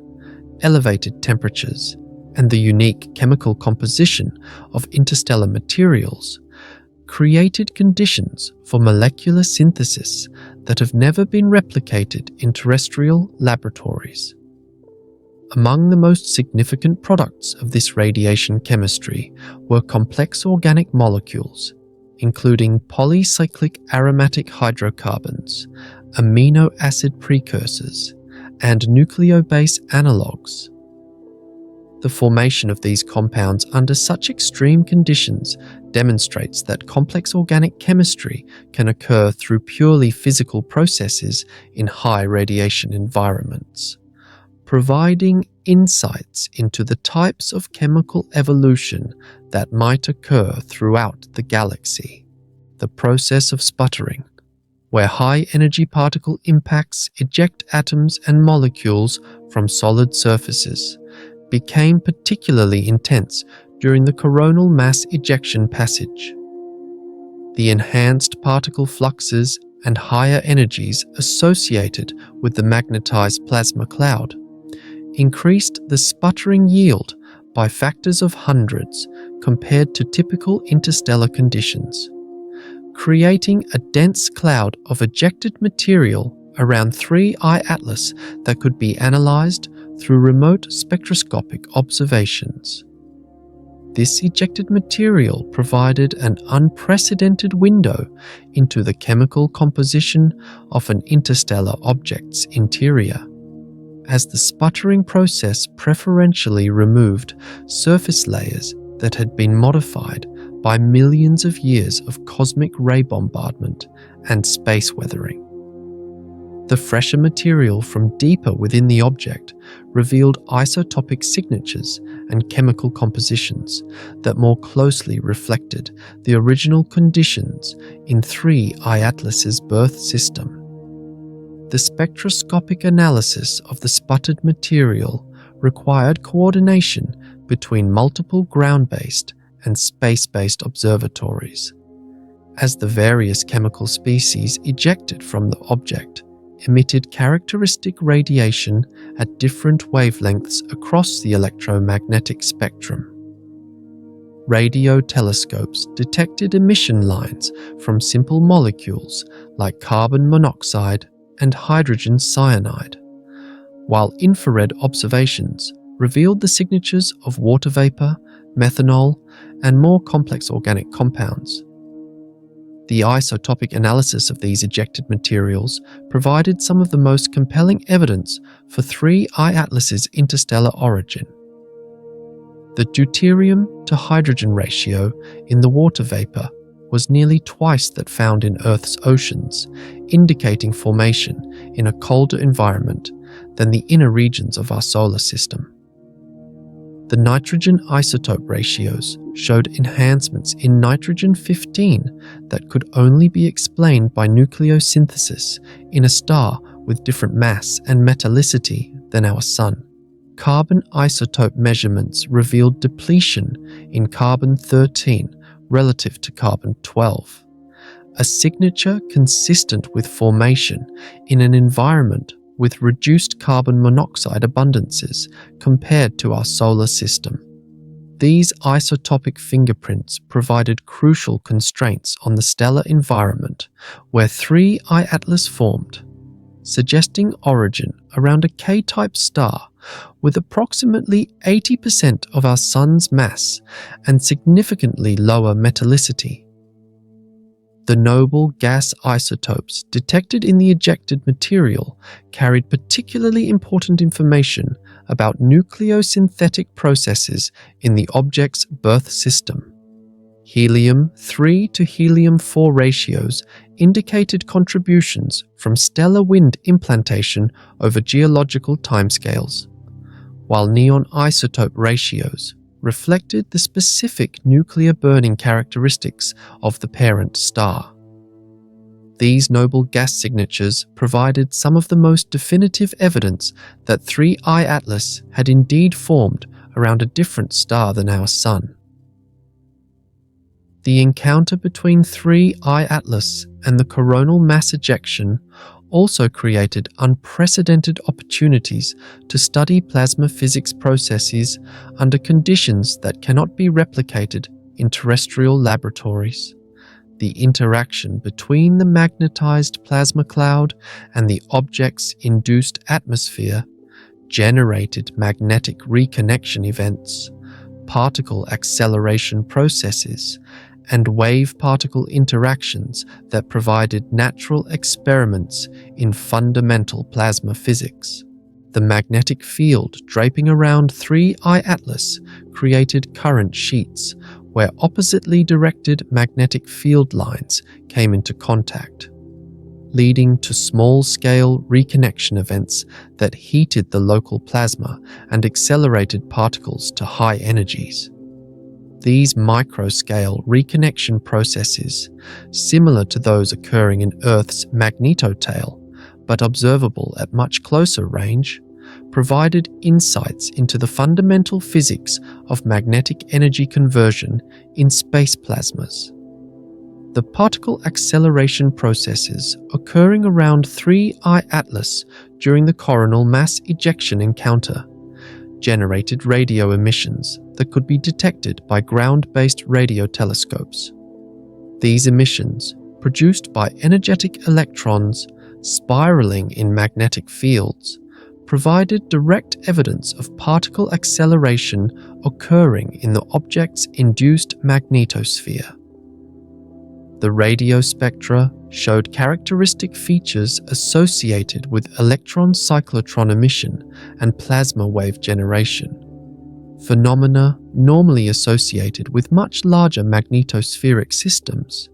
elevated temperatures, and the unique chemical composition of interstellar materials created conditions for molecular synthesis that have never been replicated in terrestrial laboratories. Among the most significant products of this radiation chemistry were complex organic molecules, including polycyclic aromatic hydrocarbons, amino acid precursors, and nucleobase analogues. The formation of these compounds under such extreme conditions demonstrates that complex organic chemistry can occur through purely physical processes in high radiation environments, providing insights into the types of chemical evolution that might occur throughout the galaxy. The process of sputtering, where high-energy particle impacts eject atoms and molecules from solid surfaces, became particularly intense during the coronal mass ejection passage. The enhanced particle fluxes and higher energies associated with the magnetized plasma cloud increased the sputtering yield by factors of hundreds compared to typical interstellar conditions, creating a dense cloud of ejected material around 3I Atlas that could be analyzed through remote spectroscopic observations. This ejected material provided an unprecedented window into the chemical composition of an interstellar object's interior, as the sputtering process preferentially removed surface layers that had been modified by millions of years of cosmic ray bombardment and space weathering. The fresher material from deeper within the object revealed isotopic signatures and chemical compositions that more closely reflected the original conditions in 3I Atlas's birth system. The spectroscopic analysis of the sputtered material required coordination between multiple ground-based and space-based observatories, as the various chemical species ejected from the object emitted characteristic radiation at different wavelengths across the electromagnetic spectrum. Radio telescopes detected emission lines from simple molecules like carbon monoxide and hydrogen cyanide, while infrared observations revealed the signatures of water vapor, methanol, and more complex organic compounds. The isotopic analysis of these ejected materials provided some of the most compelling evidence for 3I Atlas's interstellar origin. The deuterium to hydrogen ratio in the water vapor was nearly twice that found in Earth's oceans, indicating formation in a colder environment than the inner regions of our solar system. The nitrogen isotope ratios showed enhancements in nitrogen-15 that could only be explained by nucleosynthesis in a star with different mass and metallicity than our Sun. Carbon isotope measurements revealed depletion in carbon-13 relative to carbon-12, a signature consistent with formation in an environment with reduced carbon monoxide abundances compared to our solar system. These isotopic fingerprints provided crucial constraints on the stellar environment where 3I Atlas formed, suggesting origin around a K-type star with approximately 80% of our Sun's mass and significantly lower metallicity. The noble gas isotopes detected in the ejected material carried particularly important information about nucleosynthetic processes in the object's birth system. Helium-3 to helium-4 ratios indicated contributions from stellar wind implantation over geological timescales, while neon isotope ratios reflected the specific nuclear burning characteristics of the parent star. These noble gas signatures provided some of the most definitive evidence that 3I Atlas had indeed formed around a different star than our Sun. The encounter between 3I Atlas and the coronal mass ejection also created unprecedented opportunities to study plasma physics processes under conditions that cannot be replicated in terrestrial laboratories. The interaction between the magnetized plasma cloud and the object's induced atmosphere generated magnetic reconnection events, particle acceleration processes, and wave-particle interactions that provided natural experiments in fundamental plasma physics. The magnetic field draping around 3I Atlas created current sheets where oppositely directed magnetic field lines came into contact, leading to small-scale reconnection events that heated the local plasma and accelerated particles to high energies. These micro-scale reconnection processes, similar to those occurring in Earth's magnetotail, but observable at much closer range, provided insights into the fundamental physics of magnetic energy conversion in space plasmas. The particle acceleration processes occurring around 3I Atlas during the coronal mass ejection encounter generated radio emissions that could be detected by ground-based radio telescopes. These emissions, produced by energetic electrons spiraling in magnetic fields, provided direct evidence of particle acceleration occurring in the object's induced magnetosphere. The radio spectra showed characteristic features associated with electron cyclotron emission and plasma wave generation, phenomena normally associated with much larger magnetospheric systems.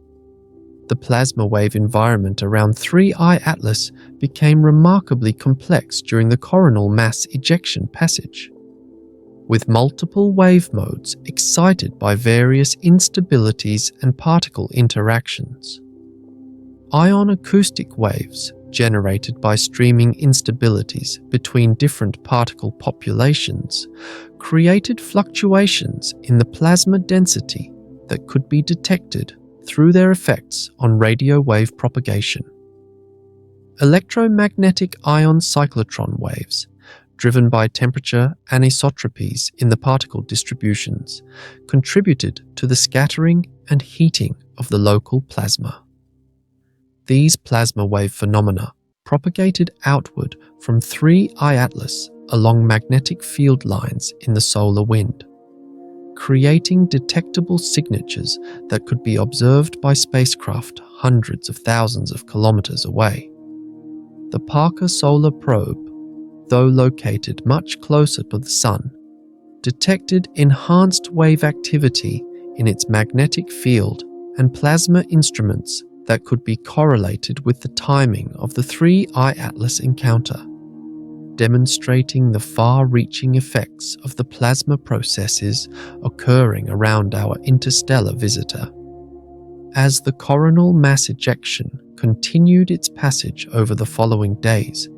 The plasma wave environment around 3I Atlas became remarkably complex during the coronal mass ejection passage, with multiple wave modes excited by various instabilities and particle interactions. Ion acoustic waves generated by streaming instabilities between different particle populations created fluctuations in the plasma density that could be detected through their effects on radio wave propagation. Electromagnetic ion cyclotron waves, driven by temperature anisotropies in the particle distributions, contributed to the scattering and heating of the local plasma. These plasma wave phenomena propagated outward from 3I Atlas along magnetic field lines in the solar wind, creating detectable signatures that could be observed by spacecraft hundreds of thousands of kilometers away. The Parker Solar Probe, though located much closer to the Sun, detected enhanced wave activity in its magnetic field and plasma instruments that could be correlated with the timing of the 3I Atlas encounter, demonstrating the far-reaching effects of the plasma processes occurring around our interstellar visitor. As the coronal mass ejection continued its passage over the following days,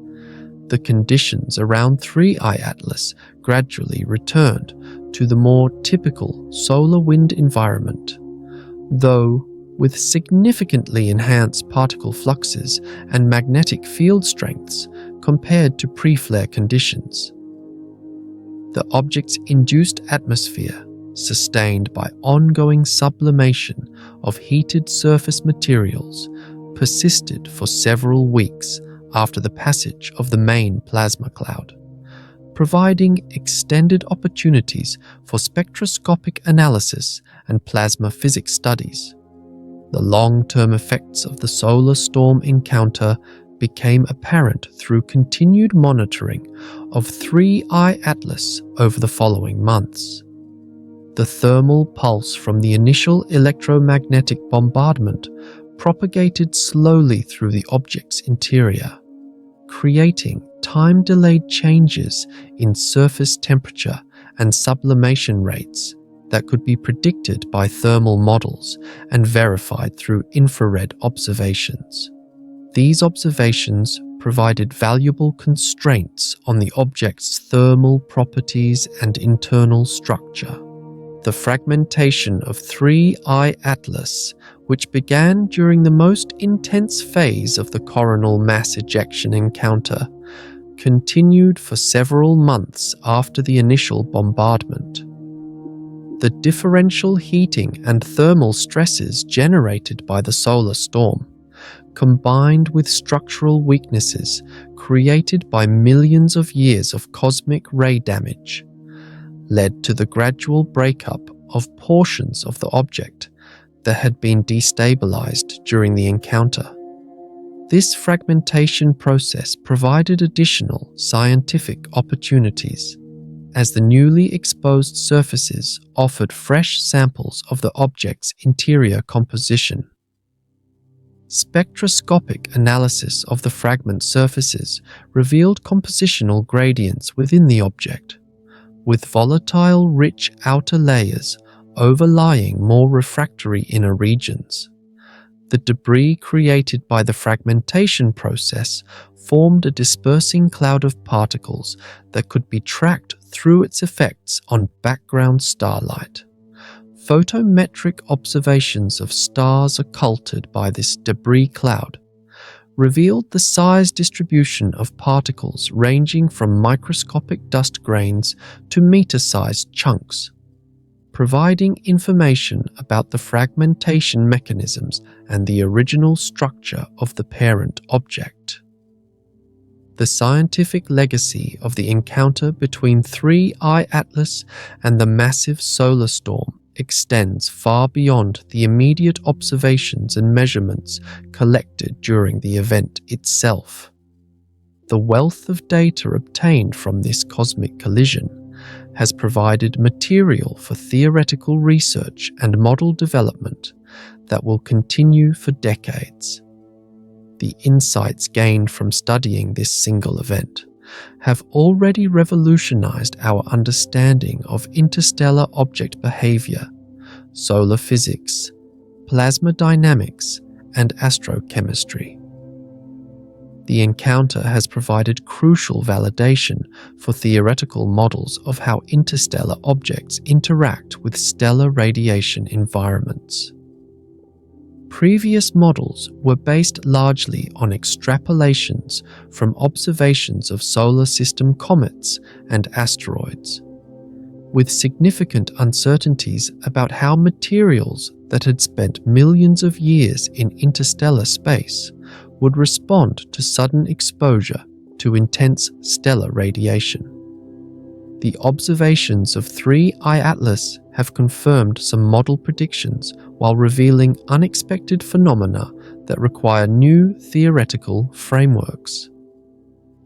the conditions around 3I Atlas gradually returned to the more typical solar wind environment, though with significantly enhanced particle fluxes and magnetic field strengths compared to pre-flare conditions. The object's induced atmosphere, sustained by ongoing sublimation of heated surface materials, persisted for several weeks after the passage of the main plasma cloud, providing extended opportunities for spectroscopic analysis and plasma physics studies. The long-term effects of the solar storm encounter became apparent through continued monitoring of 3I Atlas over the following months. The thermal pulse from the initial electromagnetic bombardment propagated slowly through the object's interior, creating time-delayed changes in surface temperature and sublimation rates that could be predicted by thermal models and verified through infrared observations. These observations provided valuable constraints on the object's thermal properties and internal structure. The fragmentation of 3I Atlas, which began during the most intense phase of the coronal mass ejection encounter, continued for several months after the initial bombardment. The differential heating and thermal stresses generated by the solar storm, combined with structural weaknesses created by millions of years of cosmic ray damage, led to the gradual breakup of portions of the object that had been destabilized during the encounter. This fragmentation process provided additional scientific opportunities, as the newly exposed surfaces offered fresh samples of the object's interior composition. Spectroscopic analysis of the fragment surfaces revealed compositional gradients within the object, with volatile rich outer layers overlying more refractory inner regions. The debris created by the fragmentation process formed a dispersing cloud of particles that could be tracked through its effects on background starlight. Photometric observations of stars occulted by this debris cloud revealed the size distribution of particles ranging from microscopic dust grains to meter-sized chunks, providing information about the fragmentation mechanisms and the original structure of the parent object. The scientific legacy of the encounter between 3I Atlas and the massive solar storm extends far beyond the immediate observations and measurements collected during the event itself. The wealth of data obtained from this cosmic collision has provided material for theoretical research and model development that will continue for decades. The insights gained from studying this single event have already revolutionized our understanding of interstellar object behavior, solar physics, plasma dynamics, and astrochemistry. The encounter has provided crucial validation for theoretical models of how interstellar objects interact with stellar radiation environments. Previous models were based largely on extrapolations from observations of solar system comets and asteroids, with significant uncertainties about how materials that had spent millions of years in interstellar space would respond to sudden exposure to intense stellar radiation. The observations of 3I Atlas have confirmed some model predictions while revealing unexpected phenomena that require new theoretical frameworks.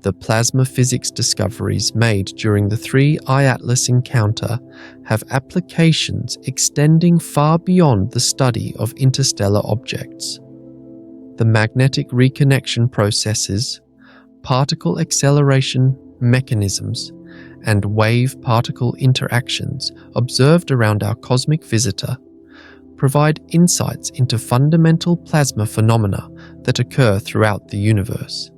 The plasma physics discoveries made during the 3I Atlas encounter have applications extending far beyond the study of interstellar objects. The magnetic reconnection processes, particle acceleration mechanisms, and wave-particle interactions observed around our cosmic visitor provide insights into fundamental plasma phenomena that occur throughout the universe.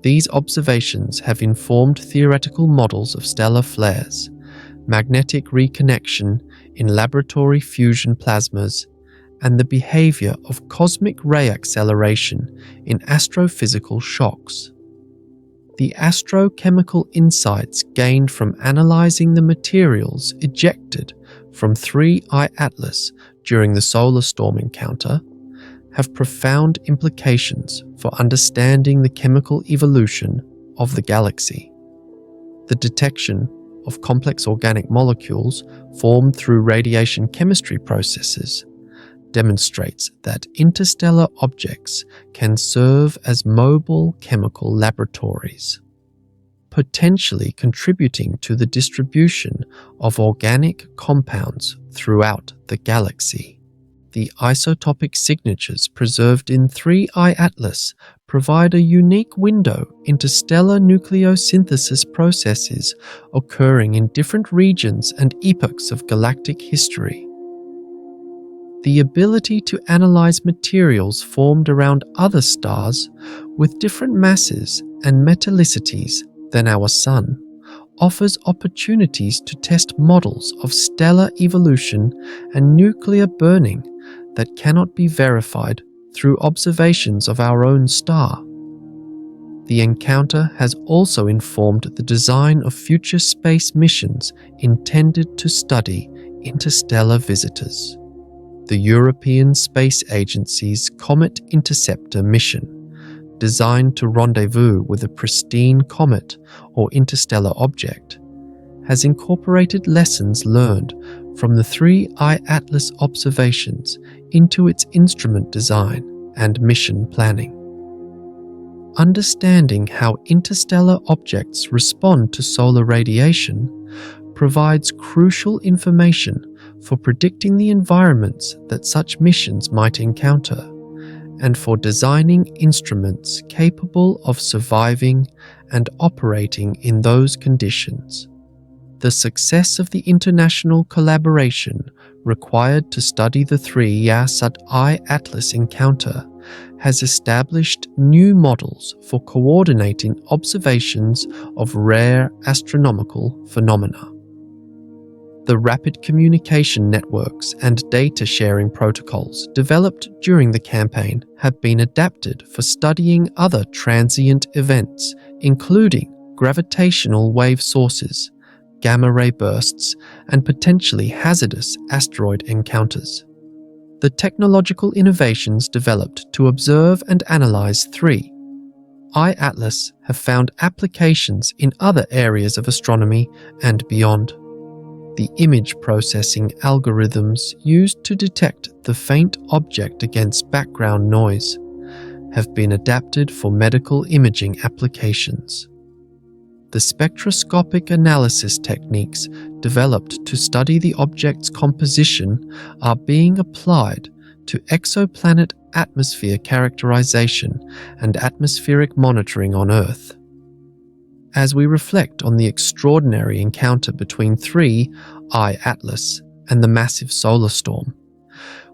These observations have informed theoretical models of stellar flares, magnetic reconnection in laboratory fusion plasmas, and the behavior of cosmic ray acceleration in astrophysical shocks. The astrochemical insights gained from analyzing the materials ejected from 3I Atlas during the solar storm encounter have profound implications for understanding the chemical evolution of the galaxy. The detection of complex organic molecules formed through radiation chemistry processes demonstrates that interstellar objects can serve as mobile chemical laboratories, potentially contributing to the distribution of organic compounds throughout the galaxy. The isotopic signatures preserved in 3I Atlas provide a unique window into stellar nucleosynthesis processes occurring in different regions and epochs of galactic history. The ability to analyze materials formed around other stars with different masses and metallicities than our Sun offers opportunities to test models of stellar evolution and nuclear burning that cannot be verified through observations of our own star. The encounter has also informed the design of future space missions intended to study interstellar visitors. The European Space Agency's Comet Interceptor mission, designed to rendezvous with a pristine comet or interstellar object, has incorporated lessons learned from the 3I Atlas observations into its instrument design and mission planning. Understanding how interstellar objects respond to solar radiation provides crucial information for predicting the environments that such missions might encounter, and for designing instruments capable of surviving and operating in those conditions. The success of the international collaboration required to study the 3I Atlas encounter has established new models for coordinating observations of rare astronomical phenomena. The rapid communication networks and data sharing protocols developed during the campaign have been adapted for studying other transient events, including gravitational wave sources, gamma-ray bursts, and potentially hazardous asteroid encounters. The technological innovations developed to observe and analyze 3I Atlas have found applications in other areas of astronomy and beyond. The image processing algorithms used to detect the faint object against background noise have been adapted for medical imaging applications. The spectroscopic analysis techniques developed to study the object's composition are being applied to exoplanet atmosphere characterization and atmospheric monitoring on Earth. As we reflect on the extraordinary encounter between 3I Atlas and the massive solar storm,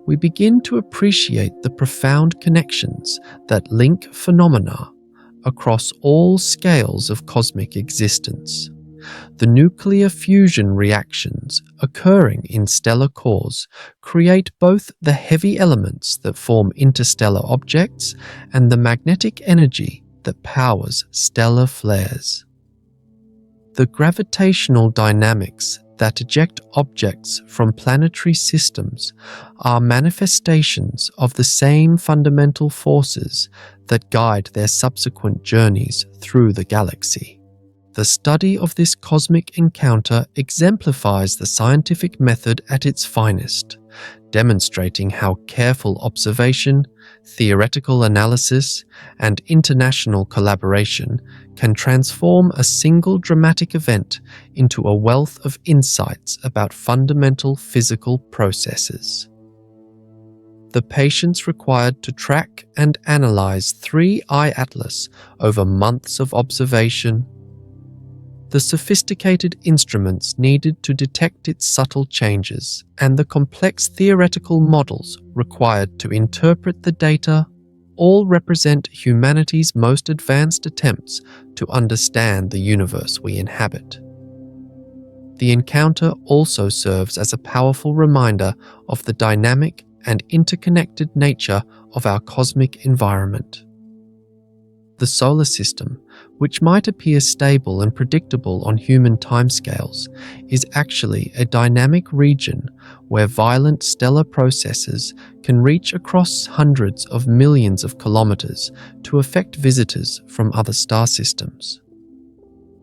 we begin to appreciate the profound connections that link phenomena across all scales of cosmic existence. The nuclear fusion reactions occurring in stellar cores create both the heavy elements that form interstellar objects and the magnetic energy that powers stellar flares. The gravitational dynamics that eject objects from planetary systems are manifestations of the same fundamental forces that guide their subsequent journeys through the galaxy. The study of this cosmic encounter exemplifies the scientific method at its finest, demonstrating how careful observation, theoretical analysis, and international collaboration can transform a single dramatic event into a wealth of insights about fundamental physical processes. The patience required to track and analyze 3I Atlas over months of observation, the sophisticated instruments needed to detect its subtle changes, and the complex theoretical models required to interpret the data all represent humanity's most advanced attempts to understand the universe we inhabit. The encounter also serves as a powerful reminder of the dynamic and interconnected nature of our cosmic environment. The solar system, which might appear stable and predictable on human timescales, is actually a dynamic region where violent stellar processes can reach across hundreds of millions of kilometers to affect visitors from other star systems.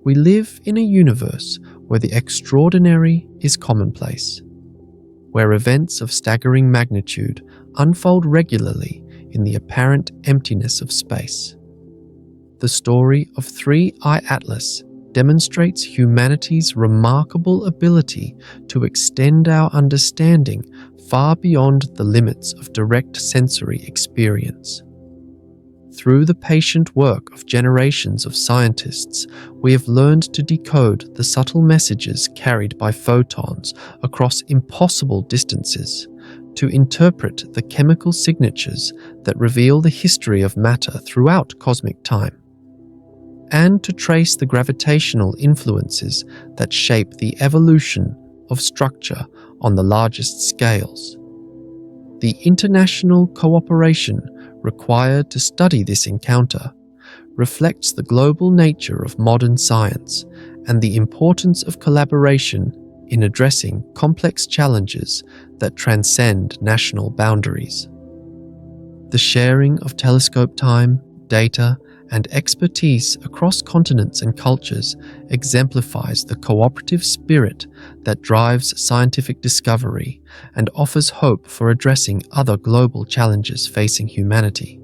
We live in a universe where the extraordinary is commonplace, where events of staggering magnitude unfold regularly in the apparent emptiness of space. The story of 3I Atlas demonstrates humanity's remarkable ability to extend our understanding far beyond the limits of direct sensory experience. Through the patient work of generations of scientists, we have learned to decode the subtle messages carried by photons across impossible distances, to interpret the chemical signatures that reveal the history of matter throughout cosmic time, and to trace the gravitational influences that shape the evolution of structure on the largest scales. The international cooperation required to study this encounter reflects the global nature of modern science and the importance of collaboration in addressing complex challenges that transcend national boundaries. The sharing of telescope time, data, and expertise across continents and cultures exemplifies the cooperative spirit that drives scientific discovery and offers hope for addressing other global challenges facing humanity.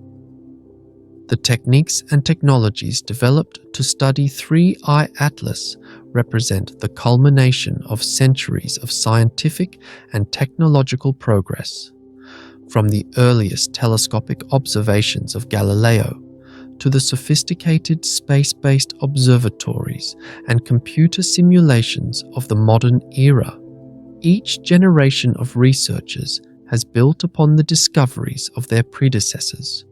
The techniques and technologies developed to study 3I Atlas represent the culmination of centuries of scientific and technological progress. From the earliest telescopic observations of Galileo to the sophisticated space-based observatories and computer simulations of the modern era, each generation of researchers has built upon the discoveries of their predecessors,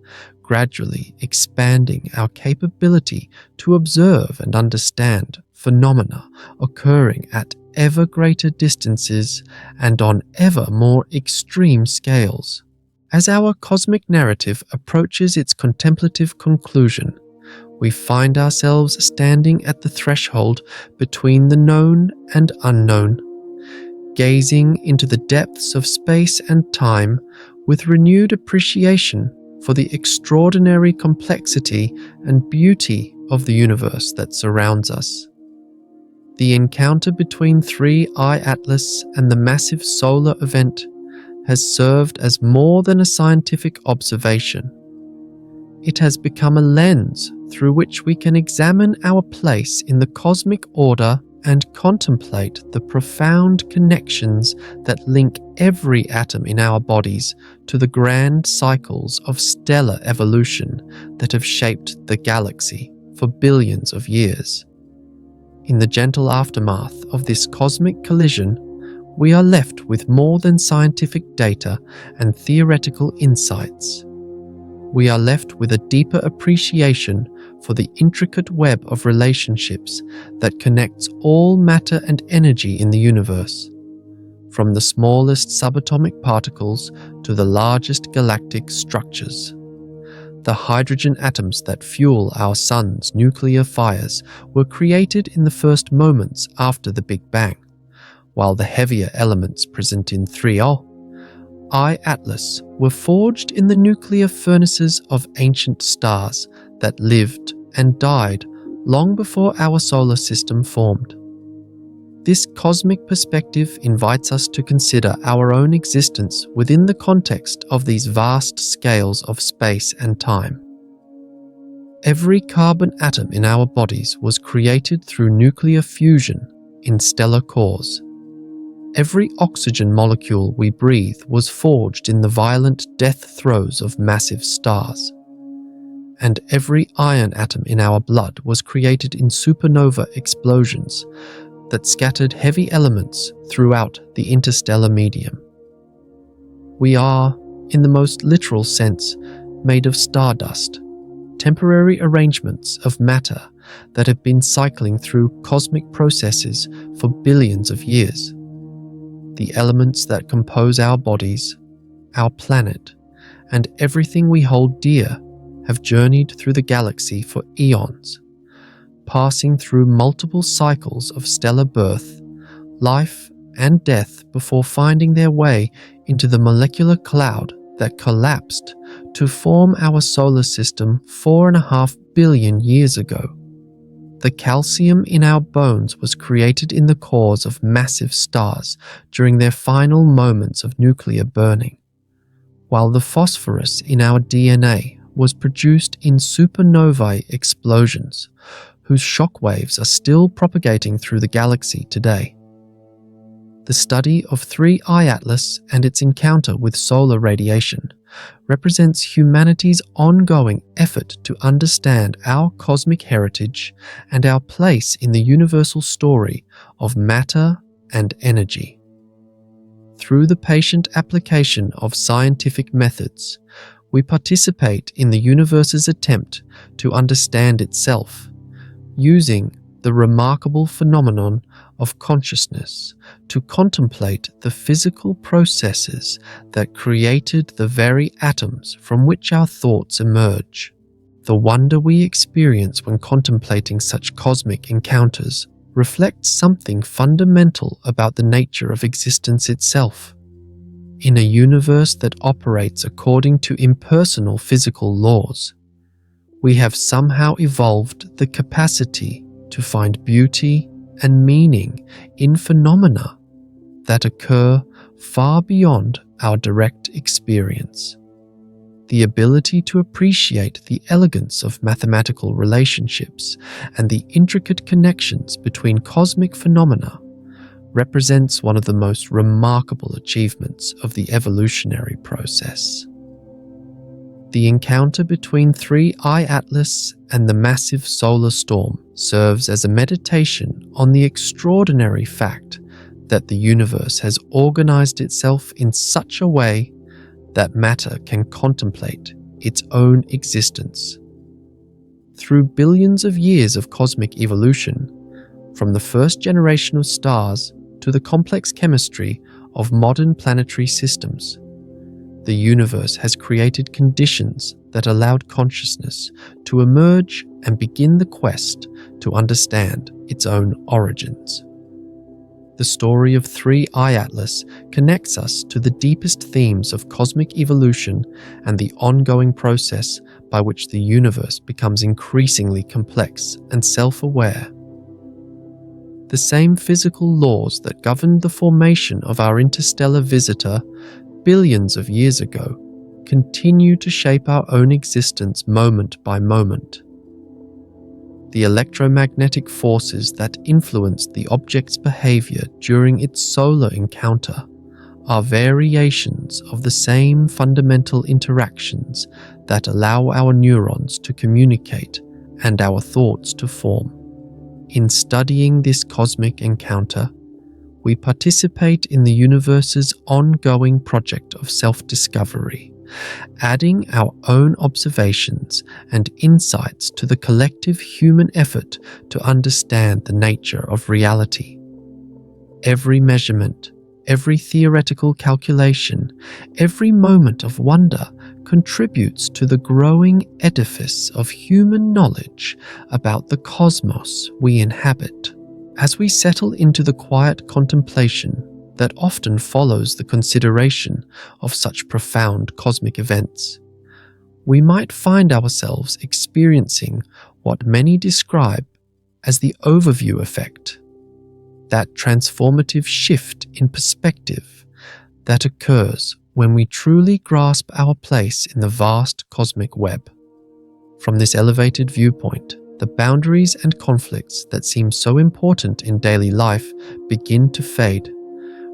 gradually expanding our capability to observe and understand phenomena occurring at ever greater distances and on ever more extreme scales. As our cosmic narrative approaches its contemplative conclusion, we find ourselves standing at the threshold between the known and unknown, gazing into the depths of space and time with renewed appreciation for the extraordinary complexity and beauty of the universe that surrounds us. The encounter between 3I Atlas and the massive solar event has served as more than a scientific observation. It has become a lens through which we can examine our place in the cosmic order and contemplate the profound connections that link every atom in our bodies to the grand cycles of stellar evolution that have shaped the galaxy for billions of years. In the gentle aftermath of this cosmic collision, we are left with more than scientific data and theoretical insights. We are left with a deeper appreciation for the intricate web of relationships that connects all matter and energy in the universe, from the smallest subatomic particles to the largest galactic structures. The hydrogen atoms that fuel our sun's nuclear fires were created in the first moments after the Big Bang, while the heavier elements present in 3I Atlas were forged in the nuclear furnaces of ancient stars that lived and died long before our solar system formed. This cosmic perspective invites us to consider our own existence within the context of these vast scales of space and time. Every carbon atom in our bodies was created through nuclear fusion in stellar cores. Every oxygen molecule we breathe was forged in the violent death throes of massive stars. And every iron atom in our blood was created in supernova explosions that scattered heavy elements throughout the interstellar medium. We are, in the most literal sense, made of stardust, temporary arrangements of matter that have been cycling through cosmic processes for billions of years. The elements that compose our bodies, our planet, and everything we hold dear have journeyed through the galaxy for eons, passing through multiple cycles of stellar birth, life, and death before finding their way into the molecular cloud that collapsed to form our solar system 4.5 billion years ago. The calcium in our bones was created in the cores of massive stars during their final moments of nuclear burning, while the phosphorus in our DNA was produced in supernovae explosions, whose shockwaves are still propagating through the galaxy today. The study of 3I Atlas and its encounter with solar radiation represents humanity's ongoing effort to understand our cosmic heritage and our place in the universal story of matter and energy. Through the patient application of scientific methods, we participate in the universe's attempt to understand itself, using the remarkable phenomenon of consciousness to contemplate the physical processes that created the very atoms from which our thoughts emerge. The wonder we experience when contemplating such cosmic encounters reflects something fundamental about the nature of existence itself. In a universe that operates according to impersonal physical laws, we have somehow evolved the capacity to find beauty and meaning in phenomena that occur far beyond our direct experience. The ability to appreciate the elegance of mathematical relationships and the intricate connections between cosmic phenomena represents one of the most remarkable achievements of the evolutionary process. The encounter between 3I Atlas and the massive solar storm serves as a meditation on the extraordinary fact that the universe has organized itself in such a way that matter can contemplate its own existence. Through billions of years of cosmic evolution, from the first generation of stars to the complex chemistry of modern planetary systems, the universe has created conditions that allowed consciousness to emerge and begin the quest to understand its own origins. The story of 3I Atlas connects us to the deepest themes of cosmic evolution and the ongoing process by which the universe becomes increasingly complex and self-aware. The same physical laws that governed the formation of our interstellar visitor billions of years ago continue to shape our own existence moment by moment. The electromagnetic forces that influenced the object's behavior during its solar encounter are variations of the same fundamental interactions that allow our neurons to communicate and our thoughts to form. In studying this cosmic encounter, we participate in the universe's ongoing project of self-discovery, adding our own observations and insights to the collective human effort to understand the nature of reality. Every measurement, every theoretical calculation, every moment of wonder contributes to the growing edifice of human knowledge about the cosmos we inhabit. As we settle into the quiet contemplation that often follows the consideration of such profound cosmic events, we might find ourselves experiencing what many describe as the overview effect, that transformative shift in perspective that occurs when we truly grasp our place in the vast cosmic web. From this elevated viewpoint, the boundaries and conflicts that seem so important in daily life begin to fade,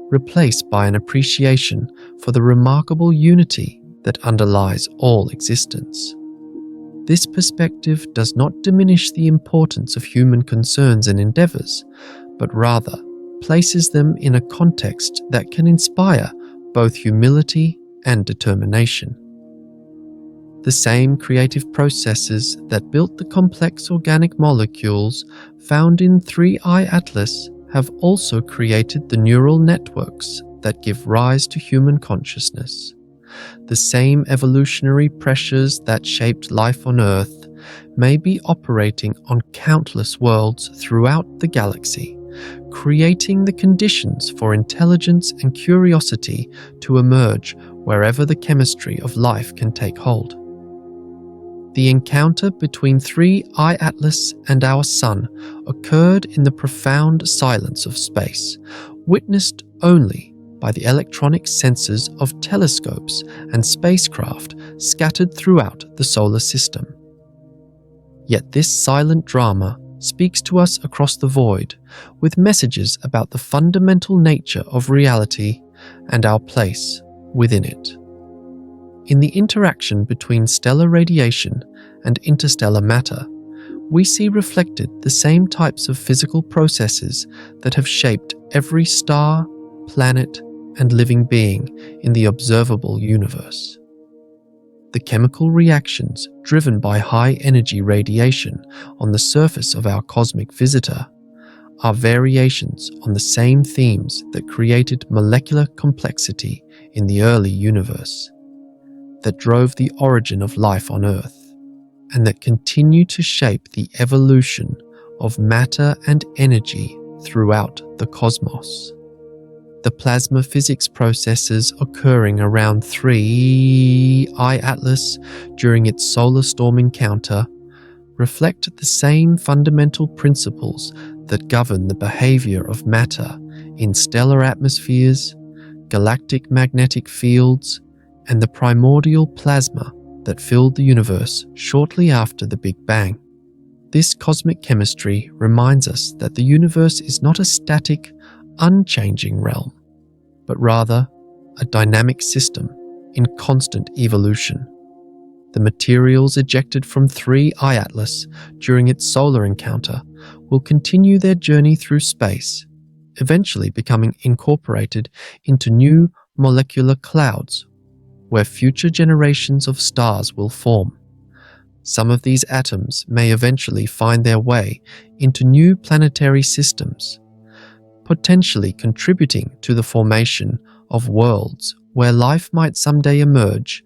replaced by an appreciation for the remarkable unity that underlies all existence. This perspective does not diminish the importance of human concerns and endeavors, but rather places them in a context that can inspire both humility and determination. The same creative processes that built the complex organic molecules found in 3I Atlas have also created the neural networks that give rise to human consciousness. The same evolutionary pressures that shaped life on Earth may be operating on countless worlds throughout the galaxy, creating the conditions for intelligence and curiosity to emerge wherever the chemistry of life can take hold. The encounter between 3I Atlas and our Sun occurred in the profound silence of space, witnessed only by the electronic sensors of telescopes and spacecraft scattered throughout the solar system. Yet this silent drama speaks to us across the void, with messages about the fundamental nature of reality and our place within it. In the interaction between stellar radiation and interstellar matter, we see reflected the same types of physical processes that have shaped every star, planet, and living being in the observable universe. The chemical reactions driven by high-energy radiation on the surface of our cosmic visitor are variations on the same themes that created molecular complexity in the early universe, that drove the origin of life on Earth, and that continue to shape the evolution of matter and energy throughout the cosmos. The plasma physics processes occurring around 3I Atlas during its solar storm encounter reflect the same fundamental principles that govern the behavior of matter in stellar atmospheres, galactic magnetic fields, and the primordial plasma that filled the universe shortly after the Big Bang. This cosmic chemistry reminds us that the universe is not a static, unchanging realm, but rather a dynamic system in constant evolution. The materials ejected from 3I Atlas during its solar encounter will continue their journey through space, eventually becoming incorporated into new molecular clouds where future generations of stars will form. Some of these atoms may eventually find their way into new planetary systems, potentially contributing to the formation of worlds where life might someday emerge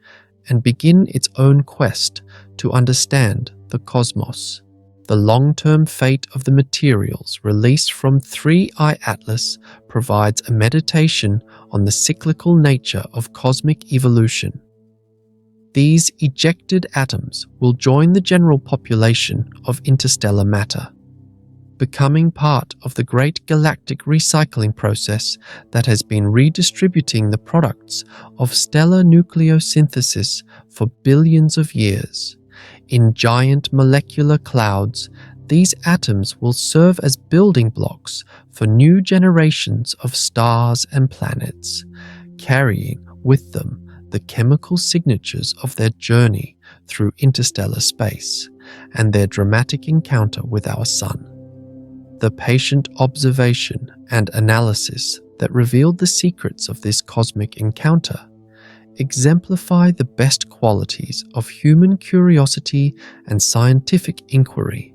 and begin its own quest to understand the cosmos. The long-term fate of the materials released from 3I Atlas provides a meditation on the cyclical nature of cosmic evolution. These ejected atoms will join the general population of interstellar matter, becoming part of the great galactic recycling process that has been redistributing the products of stellar nucleosynthesis for billions of years. In giant molecular clouds, these atoms will serve as building blocks for new generations of stars and planets, carrying with them the chemical signatures of their journey through interstellar space and their dramatic encounter with our Sun. The patient observation and analysis that revealed the secrets of this cosmic encounter exemplify the best qualities of human curiosity and scientific inquiry.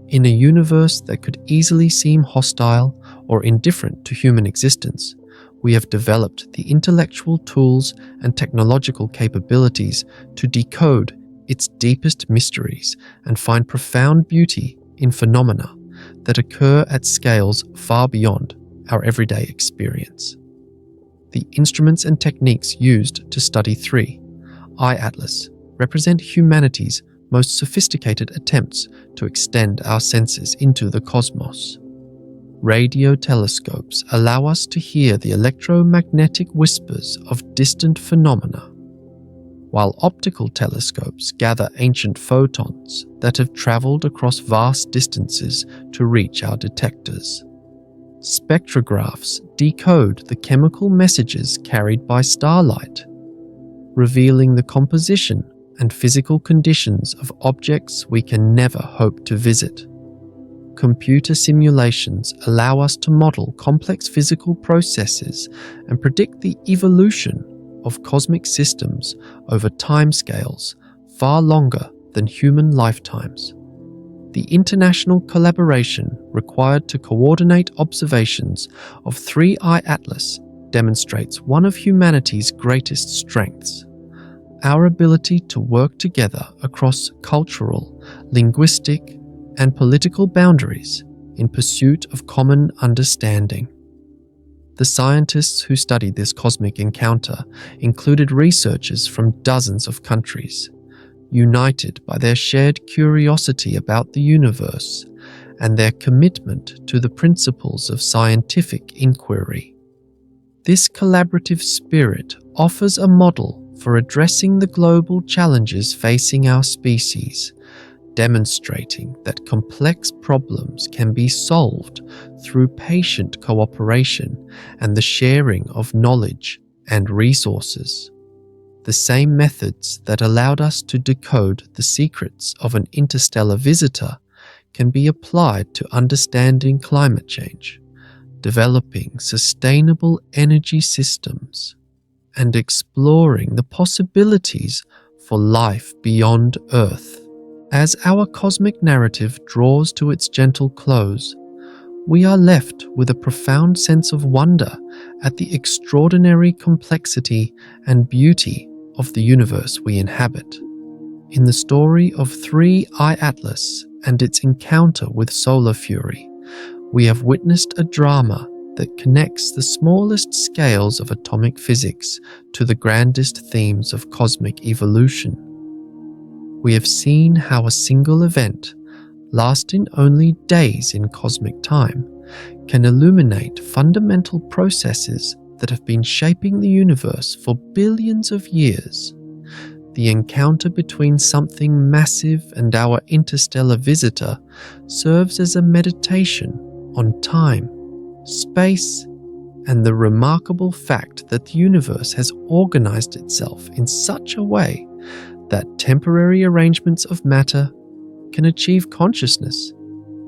In a universe that could easily seem hostile or indifferent to human existence, we have developed the intellectual tools and technological capabilities to decode its deepest mysteries and find profound beauty in phenomena that occur at scales far beyond our everyday experience. The instruments and techniques used to study 3I Atlas represent humanity's most sophisticated attempts to extend our senses into the cosmos. Radio telescopes allow us to hear the electromagnetic whispers of distant phenomena, while optical telescopes gather ancient photons that have traveled across vast distances to reach our detectors. Spectrographs decode the chemical messages carried by starlight, revealing the composition and physical conditions of objects we can never hope to visit. Computer simulations allow us to model complex physical processes and predict the evolution of cosmic systems over timescales far longer than human lifetimes. The international collaboration required to coordinate observations of 3I Atlas demonstrates one of humanity's greatest strengths: our ability to work together across cultural, linguistic, and political boundaries in pursuit of common understanding. The scientists who studied this cosmic encounter included researchers from dozens of countries, united by their shared curiosity about the universe and their commitment to the principles of scientific inquiry. This collaborative spirit offers a model for addressing the global challenges facing our species, demonstrating that complex problems can be solved through patient cooperation and the sharing of knowledge and resources. The same methods that allowed us to decode the secrets of an interstellar visitor can be applied to understanding climate change, developing sustainable energy systems, and exploring the possibilities for life beyond Earth. As our cosmic narrative draws to its gentle close, we are left with a profound sense of wonder at the extraordinary complexity and beauty of the universe we inhabit. In the story of 3I Atlas and its encounter with solar fury, we have witnessed a drama that connects the smallest scales of atomic physics to the grandest themes of cosmic evolution. We have seen how a single event, lasting only days in cosmic time, can illuminate fundamental processes that have been shaping the universe for billions of years. The encounter between something massive and our interstellar visitor serves as a meditation on time, space, and the remarkable fact that the universe has organized itself in such a way that temporary arrangements of matter can achieve consciousness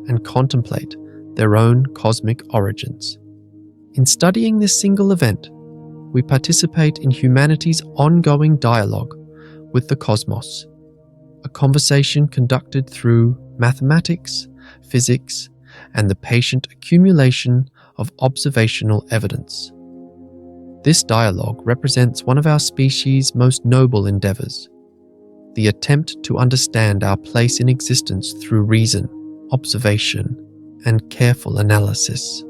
and contemplate their own cosmic origins. In studying this single event, we participate in humanity's ongoing dialogue with the cosmos, a conversation conducted through mathematics, physics, and the patient accumulation of observational evidence. This dialogue represents one of our species' most noble endeavors, the attempt to understand our place in existence through reason, observation, and careful analysis.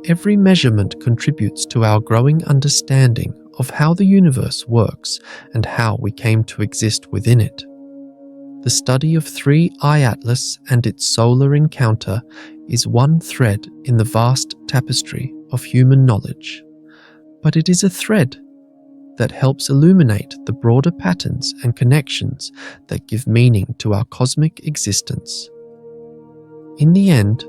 Every measurement contributes to our growing understanding of how the universe works and how we came to exist within it. The study of 3I Atlas and its solar encounter is one thread in the vast tapestry of human knowledge, but it is a thread that helps illuminate the broader patterns and connections that give meaning to our cosmic existence. In the end,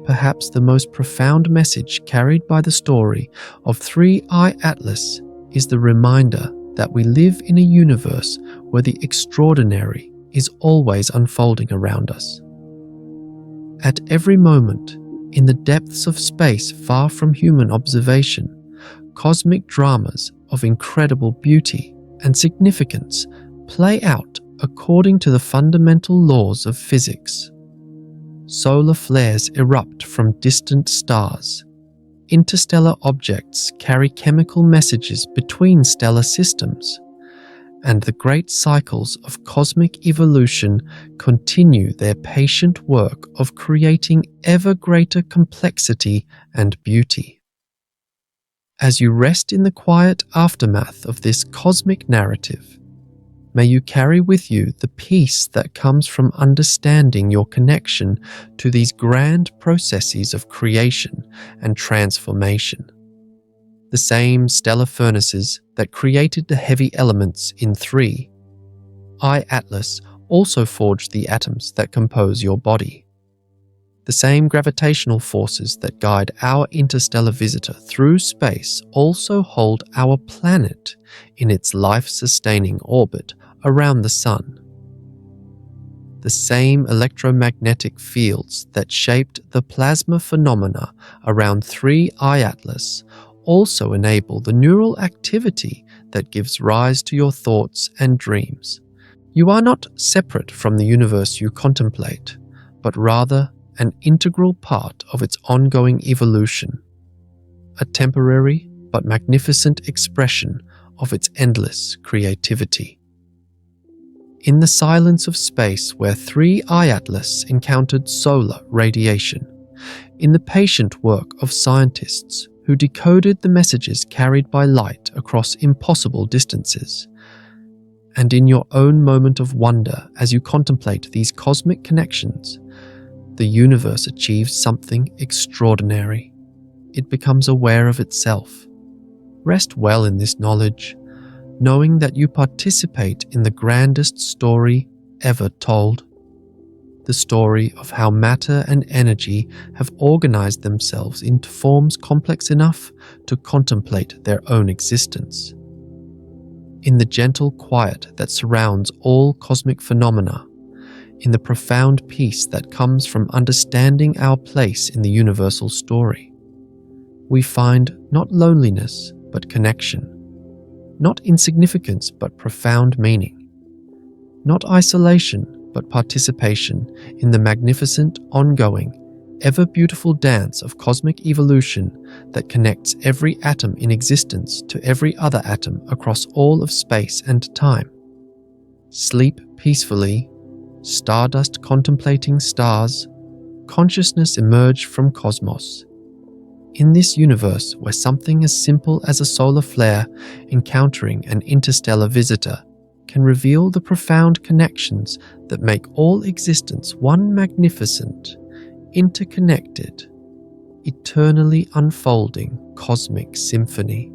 perhaps the most profound message carried by the story of 3I Atlas is the reminder that we live in a universe where the extraordinary is always unfolding around us. At every moment, in the depths of space far from human observation, cosmic dramas of incredible beauty and significance play out according to the fundamental laws of physics. Solar flares erupt from distant stars. Interstellar objects carry chemical messages between stellar systems, and the great cycles of cosmic evolution continue their patient work of creating ever greater complexity and beauty. As you rest in the quiet aftermath of this cosmic narrative, may you carry with you the peace that comes from understanding your connection to these grand processes of creation and transformation. The same stellar furnaces that created the heavy elements in 3I Atlas also forged the atoms that compose your body. The same gravitational forces that guide our interstellar visitor through space also hold our planet in its life-sustaining orbit around the Sun. The same electromagnetic fields that shaped the plasma phenomena around 3I Atlas also enable the neural activity that gives rise to your thoughts and dreams. You are not separate from the universe you contemplate, but rather an integral part of its ongoing evolution, a temporary but magnificent expression of its endless creativity. In the silence of space where 3I Atlas encountered solar radiation, in the patient work of scientists who decoded the messages carried by light across impossible distances, and in your own moment of wonder as you contemplate these cosmic connections, the universe achieves something extraordinary. It becomes aware of itself. Rest well in this knowledge, knowing that you participate in the grandest story ever told. The story of how matter and energy have organized themselves into forms complex enough to contemplate their own existence. in the gentle quiet that surrounds all cosmic phenomena, in the profound peace that comes from understanding our place in the universal story, we find not loneliness but connection, not insignificance but profound meaning, not isolation but participation in the magnificent, ongoing, ever-beautiful dance of cosmic evolution that connects every atom in existence to every other atom across all of space and time. Sleep peacefully, stardust contemplating stars, consciousness emerge from cosmos. In this universe where something as simple as a solar flare encountering an interstellar visitor can reveal the profound connections that make all existence one magnificent, interconnected, eternally unfolding cosmic symphony.